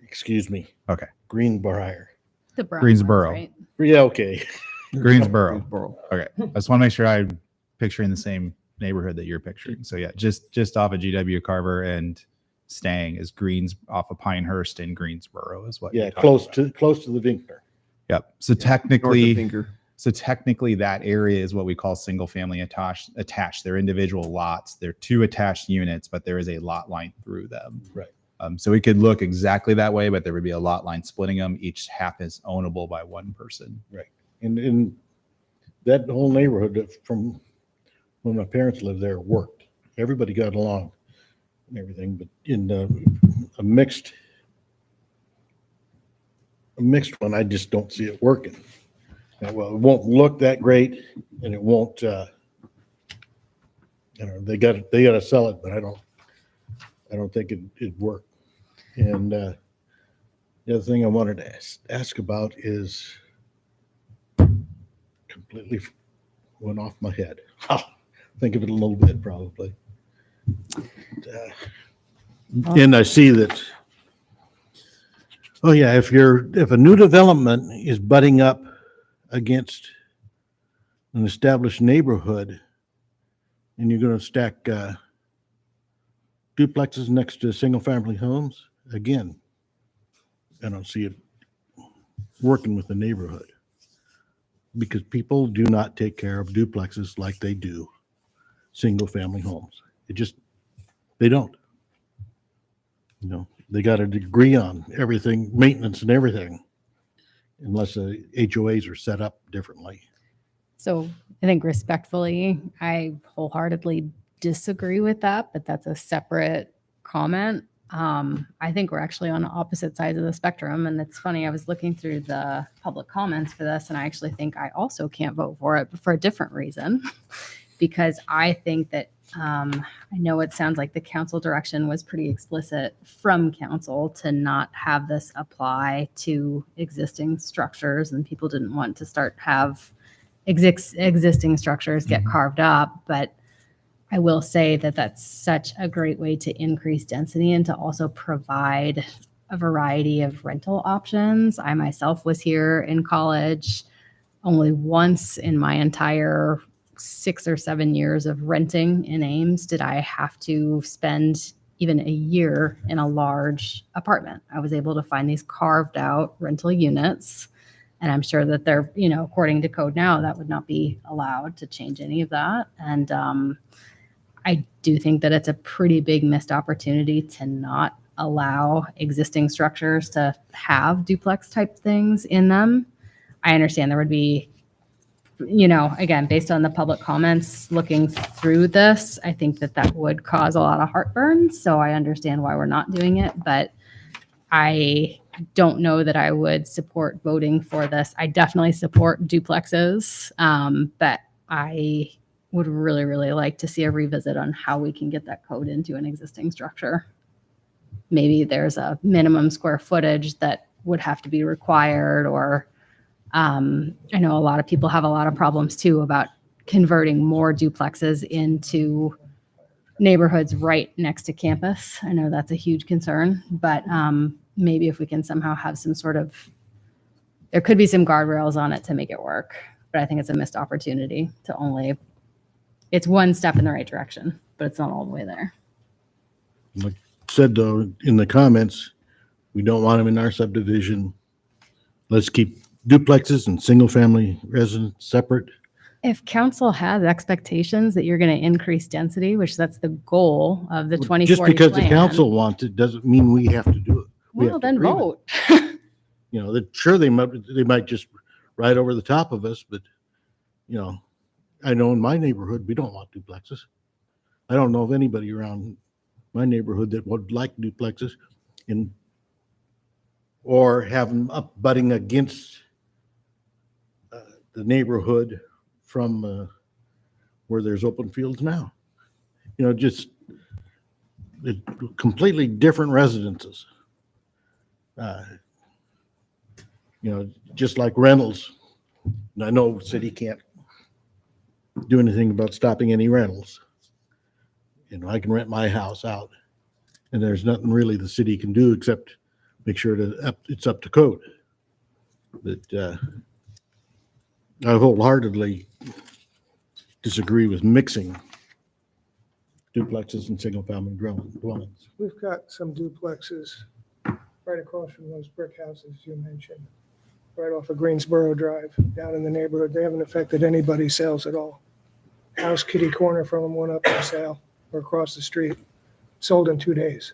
Excuse me. Okay. Greenbrier. The brown Greensboro. ones, right? Yeah, okay. Greensboro. Greensboro. Okay. I just want to make sure I'm picturing the same neighborhood that you're picturing. So yeah, just off of GW Carver and Stang is off of Pinehurst and Greensboro is what. Yeah, you're talking close to the Vinkner. Yep. So North of technically, Pinker. that area is what we call single family attached. They're individual lots. They're two attached units, but there is a lot line through them. Right. So it could look exactly that way, but there would be a lot line splitting them. Each half is ownable by one person. And in that whole neighborhood from when my parents lived there worked. Everybody got along and everything, but in a mixed one, I just don't see it working. Well, it won't look that great, and it won't. They got to sell it, but I don't think it'd work. And the other thing I wanted to ask about is completely went off my head. I'll think of it a little bit probably. And I see that. Oh yeah, if a new development is butting up against an established neighborhood, and you're going to stack duplexes next to single-family homes, again, I don't see it working with the neighborhood because people do not take care of duplexes like they do single-family homes. They don't. They got to agree on everything, maintenance and everything, unless the HOAs are set up differently. So I think respectfully, I wholeheartedly disagree with that, but that's a separate comment. I think we're actually on opposite sides of the spectrum. And it's funny, I was looking through the public comments for this, and I actually think I also can't vote for it, but for a different reason. Because I think that I know it sounds like the council direction was pretty explicit from council to not have this apply to existing structures, and people didn't want to have existing structures get carved up. But I will say that that's such a great way to increase density and to also provide a variety of rental options. I myself was here in college only once in my entire 6 or 7 years of renting in Ames did I have to spend even a year in a large apartment. I was able to find these carved out rental units, and I'm sure that they're, according to code now, that would not be allowed to change any of that. And I do think that it's a pretty big missed opportunity to not allow existing structures to have duplex type things in them. I understand there would be, again, based on the public comments, looking through this, I think that would cause a lot of heartburn. So I understand why we're not doing it, but I don't know that I would support voting for this. I definitely support duplexes, but I would really, really like to see a revisit on how we can get that code into an existing structure. Maybe there's a minimum square footage that would have to be required, or I know a lot of people have a lot of problems too about converting more duplexes into neighborhoods right next to campus. I know that's a huge concern, but maybe if we can somehow have there could be some guardrails on it to make it work. But I think it's a missed opportunity it's one step in the right direction, but it's not all the way there. Like said though, in the comments, we don't want them in our subdivision. Let's keep duplexes and single-family residents separate. If council has expectations that you're going to increase density, which that's the goal of the 2040 Just because the plan, council wants it doesn't mean we have to do it. We well, have to then agree with vote. You know, sure, they might just ride over the top of us, but, you know, I know in my neighborhood, we don't want duplexes. I don't know of anybody around my neighborhood that would like duplexes or have them up butting against the neighborhood from where there's open fields now. You know, just completely different residences. You know, just like rentals. And I know city can't do anything about stopping any rentals. You know, I can rent my house out, and there's nothing really the city can do except make sure that it's up to code. But I wholeheartedly disagree with mixing duplexes and single-family dwellings. We've got some duplexes right across from those brick houses you mentioned, right off of Greensboro Drive, down in the neighborhood. They haven't affected anybody's sales at all. House kitty corner from them went up for sale, or across the street, sold in 2 days.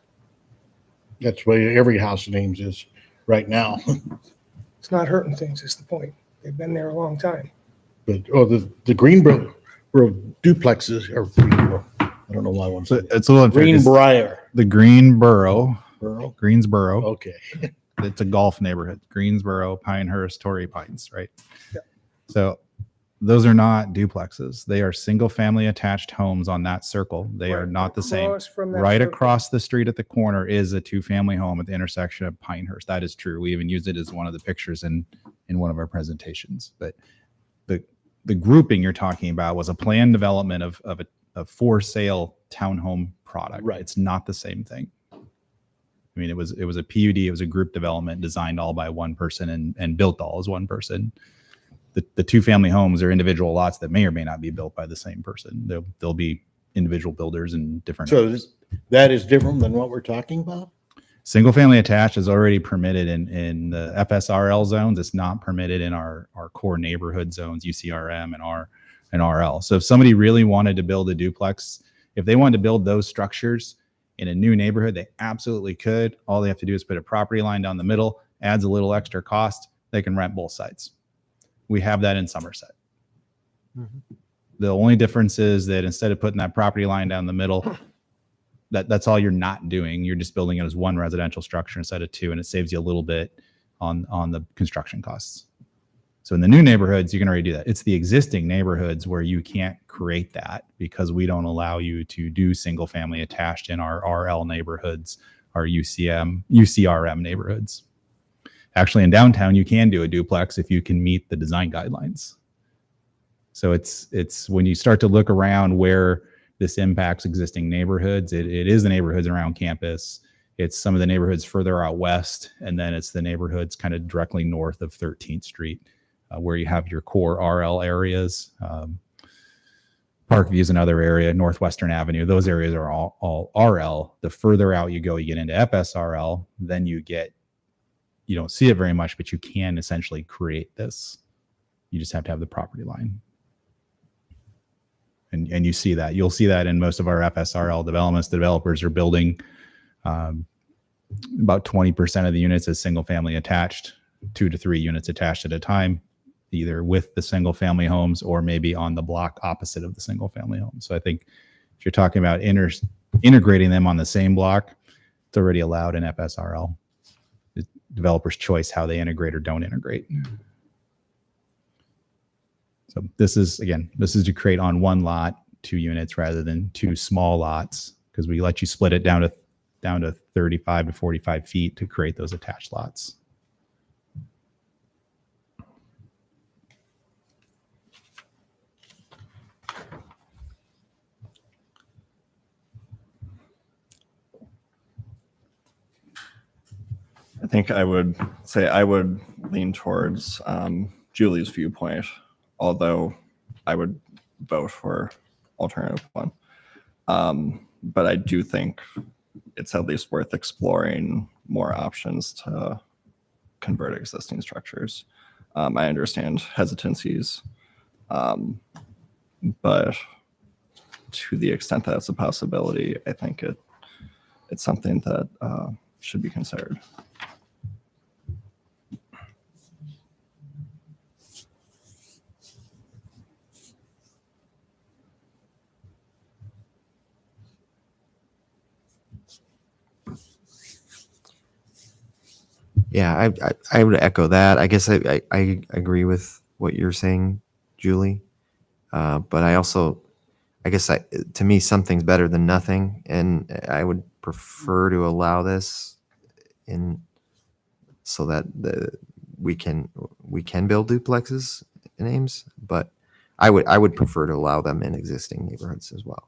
That's the way every house names is right now. It's not hurting things, is the point. They've been there a long time. But, the Greenboro duplexes, or Greenboro, I don't know why one So said it's a little unfair 'cause Greenbrier. the Greenboro, Borough? Greensboro, Okay. it's a golf neighborhood. Greensboro, Pinehurst, Torrey Pines, right? Yeah. So those are not duplexes. They are single-family attached homes on that circle. They are not the same. Across from that Right circle. across the street at the corner is a two-family home at the intersection of Pinehurst. That is true. We even used it as one of the pictures in one of our presentations. But the grouping you're talking about was a planned development of a for sale townhome product. Right. It's not the same thing. I mean, it was a PUD. It was a group development designed all by one person and built all as one person. The two-family homes are individual lots that may or may not be built by the same person. They'll be individual builders in different So areas. that is different than what we're talking about? Single-family attached is already permitted in the FSRL zones. It's not permitted in our core neighborhood zones, UCRM and RL. So if somebody really wanted to build a duplex, if they wanted to build those structures in a new neighborhood, they absolutely could. All they have to do is put a property line down the middle, adds a little extra cost. They can rent both sides. We have that in Somerset. The only difference is that instead of putting that property line down the middle, that's all you're not doing. You're just building it as one residential structure instead of two, and it saves you a little bit on the construction costs. So in the new neighborhoods, you can already do that. It's the existing neighborhoods where you can't create that because we don't allow you to do single family attached in our RL neighborhoods, our UCRM neighborhoods. Actually, in downtown, you can do a duplex if you can meet the design guidelines. So it's when you start to look around where this impacts existing neighborhoods, it is the neighborhoods around campus. It's some of the neighborhoods further out west, and then it's the neighborhoods kind of directly north of 13th Street, where you have your core RL areas. Parkview is another area, Northwestern Avenue. Those areas are all RL. The further out you go, you get into FSRL, then you don't see it very much, but you can essentially create this. You just have to have the property line. And you see that. You'll see that in most of our FSRL developments. The developers are building about 20% of the units as single family attached, 2 to 3 units attached at a time, either with the single family homes or maybe on the block opposite of the single family home. So I think if you're talking about integrating them on the same block, it's already allowed in FSRL. It's developer's choice how they integrate or don't integrate. So this is to create on one lot 2 units rather than 2 small lots, because we let you split it down to 35 to 45 feet to create those attached lots. I think I would say I would lean towards Julie's viewpoint, although I would vote for alternative one. But I do think it's at least worth exploring more options to convert existing structures. I understand hesitancies, but to the extent that it's a possibility, I think it's something that should be considered. Yeah, I would echo that. I guess I agree with what you're saying, Julie. But I also, I guess to me, something's better than nothing. And I would prefer to allow this in so that we can build duplexes in Ames, but I would prefer to allow them in existing neighborhoods as well.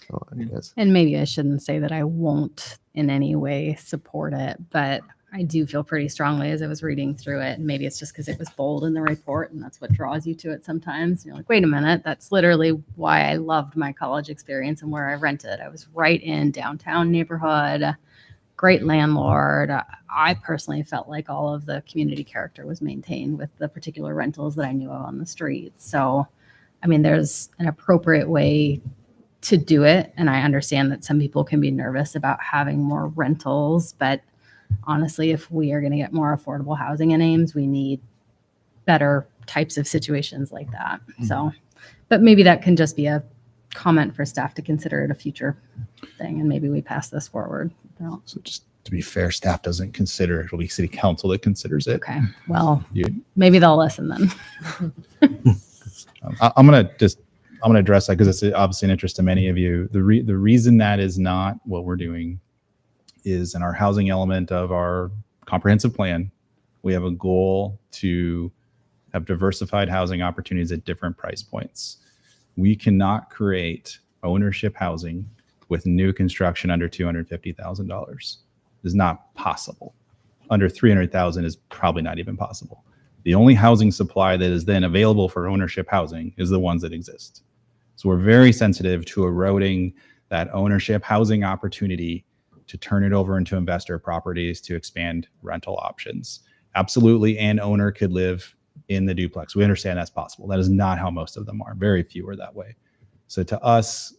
So I guess. And maybe I shouldn't say that I won't in any way support it, but I do feel pretty strongly as I was reading through it. And maybe it's just because it was bold in the report and that's what draws you to it sometimes. You're like, wait a minute, that's literally why I loved my college experience and where I rented. I was right in downtown neighborhood, great landlord. I personally felt like all of the community character was maintained with the particular rentals that I knew of on the street. So, I mean, there's an appropriate way to do it. And I understand that some people can be nervous about having more rentals, but honestly, if we are going to get more affordable housing in Ames, we need better types of situations like that. So, but maybe that can just be a comment for staff to consider at a future thing. And maybe we pass this forward. So just to be fair, staff doesn't consider it. It'll be city council that considers it. Okay. Well, You- maybe they'll listen then. I'm going to address that because it's obviously an interest to many of you. The reason that is not what we're doing is in our housing element of our comprehensive plan, we have a goal to have diversified housing opportunities at different price points. We cannot create ownership housing with new construction under $250,000. It is not possible. Under $300,000 is probably not even possible. The only housing supply that is then available for ownership housing is the ones that exist. So we're very sensitive to eroding that ownership housing opportunity to turn it over into investor properties to expand rental options. Absolutely, an owner could live in the duplex. We understand that's possible. That is not how most of them are. Very few are that way. So to us,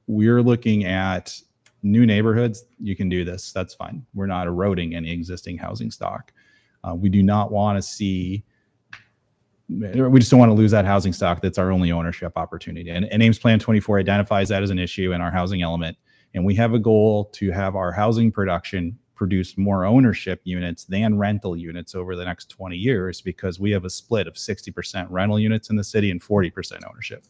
we're looking at new neighborhoods. You can do this. That's fine. We're not eroding any existing housing stock. We do not want to see, we just don't want to lose that housing stock. That's our only ownership opportunity. And Ames Plan 24 identifies that as an issue in our housing element. And we have a goal to have our housing production produce more ownership units than rental units over the next 20 years, because we have a split of 60% rental units in the city and 40% ownership.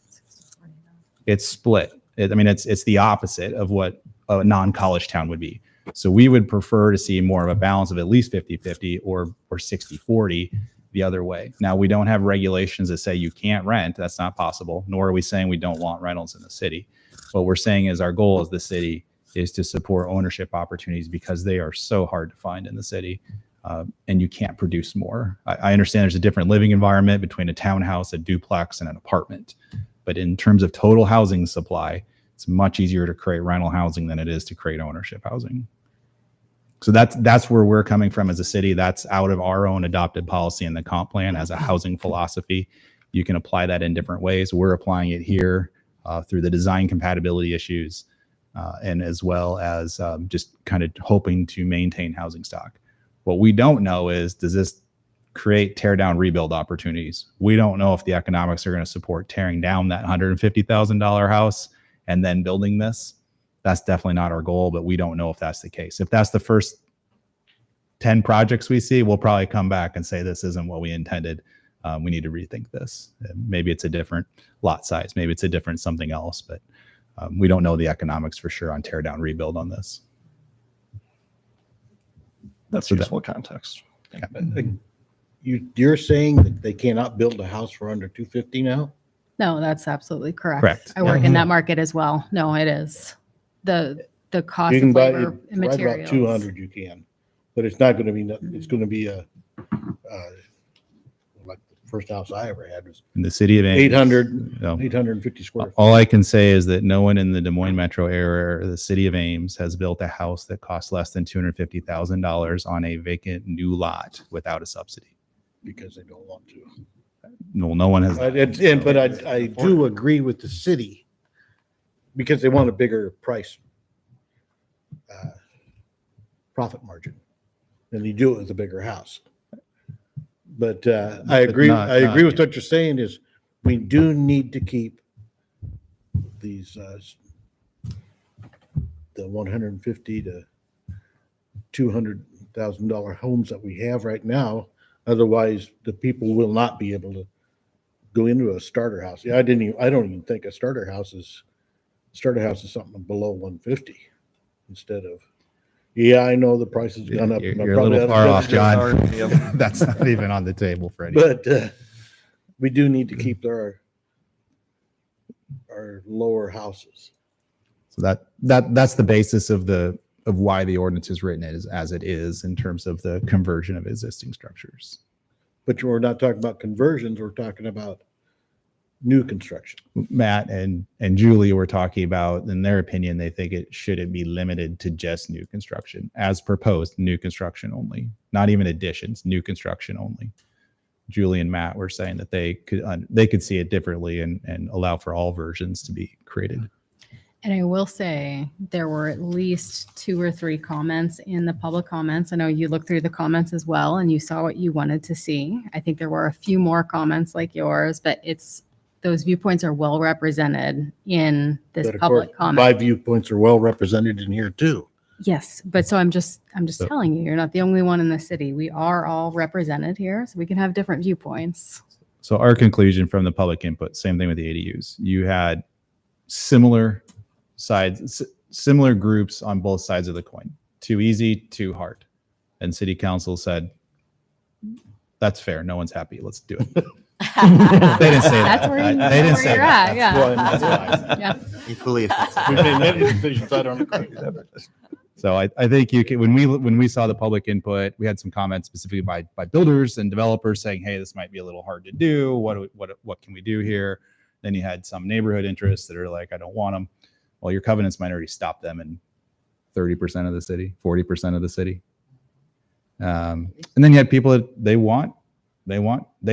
It's split. It's the opposite of what a non-college town would be. So we would prefer to see more of a balance of at least 50-50 or 60-40 the other way. Now, we don't have regulations that say you can't rent. That's not possible. Nor are we saying we don't want rentals in the city. What we're saying is our goal as the city is to support ownership opportunities because they are so hard to find in the city, and you can't produce more. I understand there's a different living environment between a townhouse, a duplex, and an apartment. But in terms of total housing supply, it's much easier to create rental housing than it is to create ownership housing. So that's where we're coming from as a city. That's out of our own adopted policy in the comp plan as a housing philosophy. You can apply that in different ways. We're applying it here through the design compatibility issues, and as well as just kind of hoping to maintain housing stock. What we don't know is, does this create tear down rebuild opportunities? We don't know if the economics are going to support tearing down that $150,000 house and then building this. That's definitely not our goal, but we don't know if that's the case. If that's the first 10 projects we see, we'll probably come back and say, this isn't what we intended. We need to rethink this. Maybe it's a different lot size. Maybe it's a different something else, but we don't know the economics for sure on tear down rebuild on this. That's So that- useful context. You're saying that they cannot build a house for under 250 now? No, that's absolutely correct. Correct. I work in that market as well. No, it is. The cost You of can buy labor it and right materials. about 200, you can, but it's not going to be, it's going to be like the first house I ever had was In the city of Ames, 800, no. 850 square feet. All I can say is that no one in the Des Moines metro area or the city of Ames has built a house that costs less than $250,000 on a vacant new lot without a subsidy. because they don't want to. No one has. But I do agree with the city because they want a bigger price profit margin than you do it with a bigger house. But I agree. not- I agree with what you're saying is we do need to keep these the $150,000 to $200,000 homes that we have right now. Otherwise, the people will not be able to go into a starter house. Yeah, I don't even think a starter house is something below 150 instead of. Yeah, I know the price has gone up. and I You're a probably little ought to far go off, to- John. That's not even on the table, Freddie. But we do need to keep our lower houses. So that's the basis of why the ordinance is written as it is in terms of the conversion of existing structures. But we're not talking about conversions. We're talking about new construction. Matt and Julie were talking about, in their opinion, they think it shouldn't be limited to just new construction as proposed, new construction only, not even additions, new construction only. Julie and Matt were saying that they could see it differently and allow for all versions to be created. And I will say there were at least 2 or 3 comments in the public comments. I know you looked through the comments as well and you saw what you wanted to see. I think there were a few more comments like yours, but those viewpoints are well represented in this But of course, public comment. my viewpoints are well represented in here too. Yes, but so I'm just telling you, you're not the only one in the city. We are all represented here, so we can have different viewpoints. So our conclusion from the public input, same thing with the ADUs. You had similar groups on both sides of the coin. Too easy, too hard. And city council said, that's fair. No one's happy. Let's do it. They didn't say that. That's where, They didn't where say you're that. at, yeah. That's why I said Yeah. Equally offensive. We've made many decisions I don't agree. So I think you can, when we saw the public input, we had some comments specifically by builders and developers saying, hey, this might be a little hard to do. What can we do here? Then you had some neighborhood interests that are like, I don't want them. Well, your covenants might already stop them in 30% of the city, 40% of the city. And then you had people that they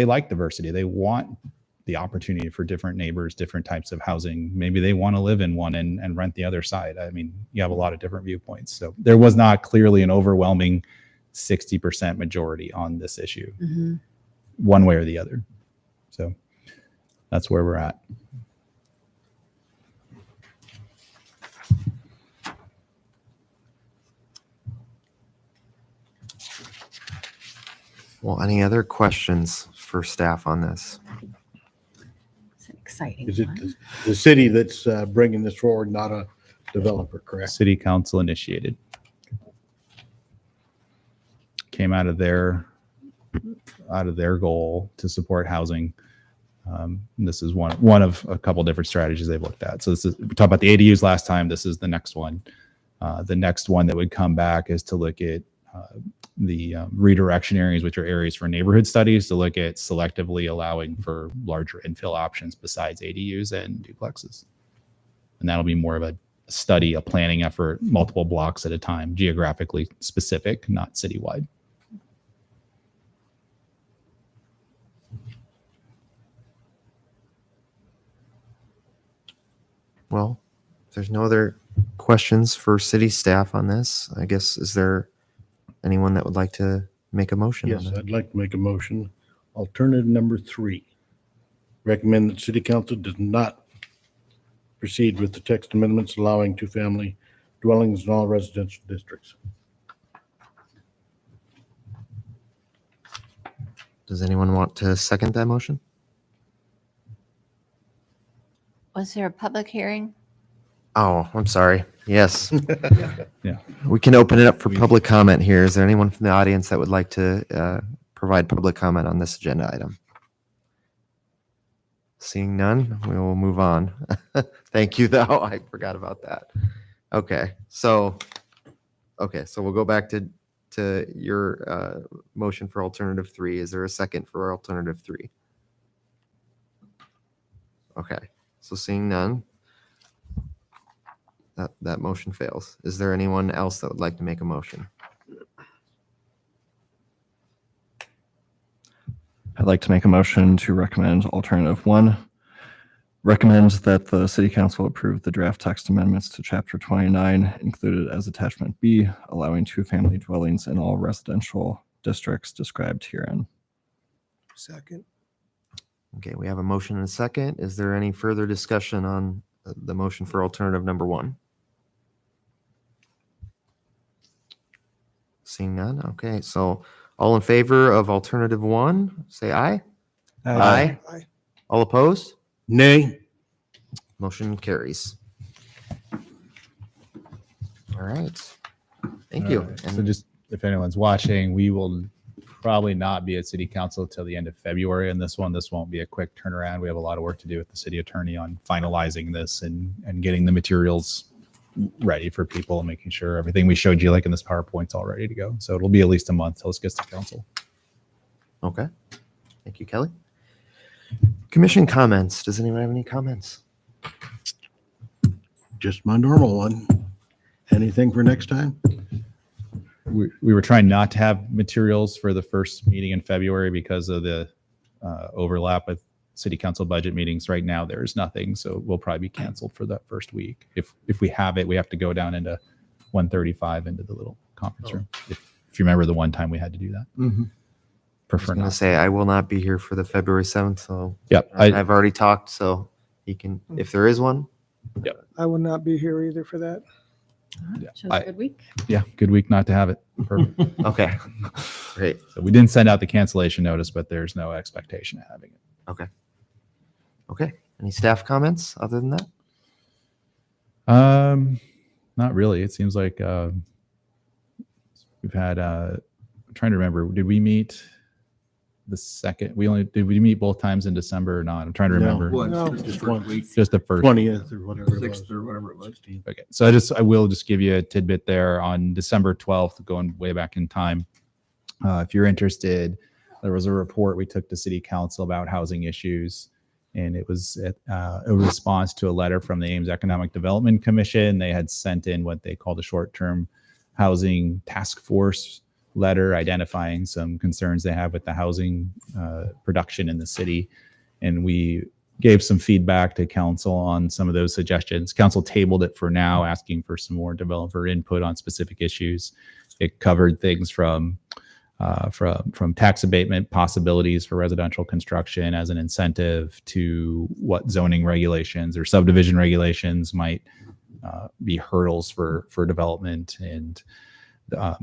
like diversity. They want the opportunity for different neighbors, different types of housing. Maybe they want to live in one and rent the other side. I mean, you have a lot of different viewpoints. So there was not clearly an overwhelming 60% majority on this issue, Mhm. one way or the other. So that's where we're at. Well, any other questions for staff on this? It's an exciting Is it one. the city that's bringing this forward, not a developer, correct? City council initiated. Came out of their goal to support housing. This is one of a couple different strategies they've looked at. So we talked about the ADUs last time. This is the next one. The next one that would come back is to look at the redirection areas, which are areas for neighborhood studies, to look at selectively allowing for larger infill options besides ADUs and duplexes. And that'll be more of a study, a planning effort, multiple blocks at a time, geographically specific, not citywide. Well, if there's no other questions for city staff on this, I guess, is there anyone that would like to make a motion? Yes, on that? I'd like to make a motion. Alternative number 3. Recommend that city council does not proceed with the text amendments allowing 2-family dwellings in all residential districts. Does anyone want to second that motion? Was there a public hearing? Oh, I'm sorry. Yes. Yeah. We can open it up for public comment here. Is there anyone from the audience that would like to provide public comment on this agenda item? Seeing none, we will move on. Thank you, though. I forgot about that. Okay, so we'll go back to your motion for alternative 3. Is there a second for alternative 3? Okay, so seeing none, that motion fails. Is there anyone else that would like to make a motion? like to make a motion to recommend alternative 1. Recommend that the city council approve the draft text amendments to chapter 29 included as attachment B, allowing 2-family dwellings in all residential districts described herein. Second. Okay, we have a motion and a second. Is there any further discussion on the motion for alternative number 1? Seeing none. Okay, so all in favor of alternative 1, say aye. Aye. Aye. All opposed? Nay. Motion carries. All right. Thank you. So And just if anyone's watching, we will probably not be at city council till the end of February on this one. This won't be a quick turnaround. We have a lot of work to do with the city attorney on finalizing this and getting the materials ready for people and making sure everything we showed you like in this PowerPoint's all ready to go. So it'll be at least a month till this gets to council. okay. Thank you, Kelly. Commission comments. Does anyone have any comments? Just my normal one. Anything for next time? We were trying not to have materials for the first meeting in February because of the overlap with city council budget meetings. Right now, there's nothing, so we'll probably be canceled for that first week. If we have it, we have to go down into 135 into the little conference room. If you remember the one time we had to do that. I was Prefer going to not. say I will not be here for the February 7th, so Yep. I've already talked, so he can, if there is one. I will not be here either for that. Chose I- a good week. Yeah, good week not to have it. Perfect. Okay. Great. So we didn't send out the cancellation notice, but there's no expectation of having it. Okay. Any staff comments other than that? Not really. It seems like we've had. I'm trying to remember. Did we meet the second? Did we meet both times in December or not? I'm trying to No. remember. No. Just one. Just the first. 20th or whatever it was. 6th or whatever it was. 16th. Okay, so I will just give you a tidbit there on December 12th, going way back in time. If you're interested, there was a report we took to City Council about housing issues, and it was a response to a letter from the Ames Economic Development Commission. They had sent in what they called a short-term housing task force letter identifying some concerns they have with the housing production in the city, and we gave some feedback to council on some of those suggestions. Council tabled it for now, asking for some more developer input on specific issues. It covered things from tax abatement possibilities for residential construction as an incentive to what zoning regulations or subdivision regulations might be hurdles for development. And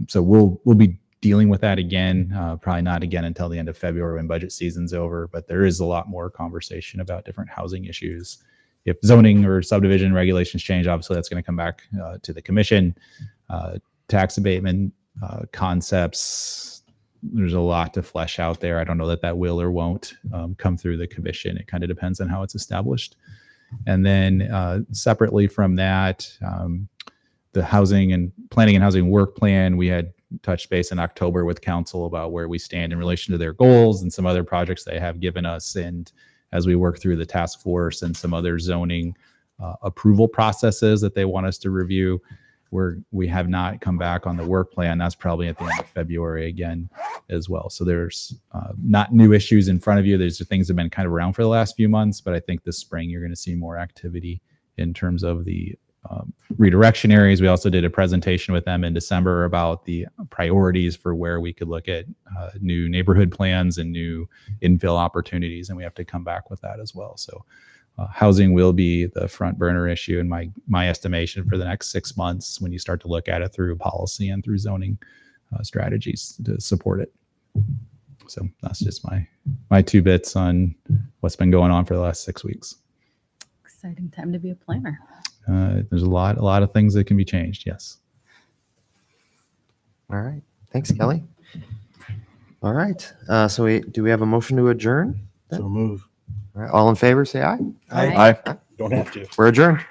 so we'll be dealing with that again, probably not again until the end of February when budget season's over, but there is a lot more conversation about different housing issues. If zoning or subdivision regulations change, obviously that's going to come back to the commission. Tax abatement concepts, there's a lot to flesh out there. I don't know that will or won't come through the commission. It kind of depends on how it's established. And then separately from that, the housing and planning and housing work plan, we had touched base in October with council about where we stand in relation to their goals and some other projects they have given us. And as we work through the task force and some other zoning approval processes that they want us to review, we have not come back on the work plan. That's probably at the end of February again as well. So there's not new issues in front of you. There's things that have been kind of around for the last few months, but I think this spring you're going to see more activity in terms of the redirection areas. We also did a presentation with them in December about the priorities for where we could look at new neighborhood plans and new infill opportunities, and we have to come back with that as well. So housing will be the front burner issue in my estimation for the next 6 months when you start to look at it through policy and through zoning strategies to support it. So that's just my 2 bits on what's been going on for the last 6 weeks. Exciting time to be a planner. There's a lot of things that can be changed. Yes. All right. Thanks, Kelly. All right. So do we have a motion to adjourn? So move. All right. All in favor, say aye. Aye. Aye. Don't have to. We're adjourned.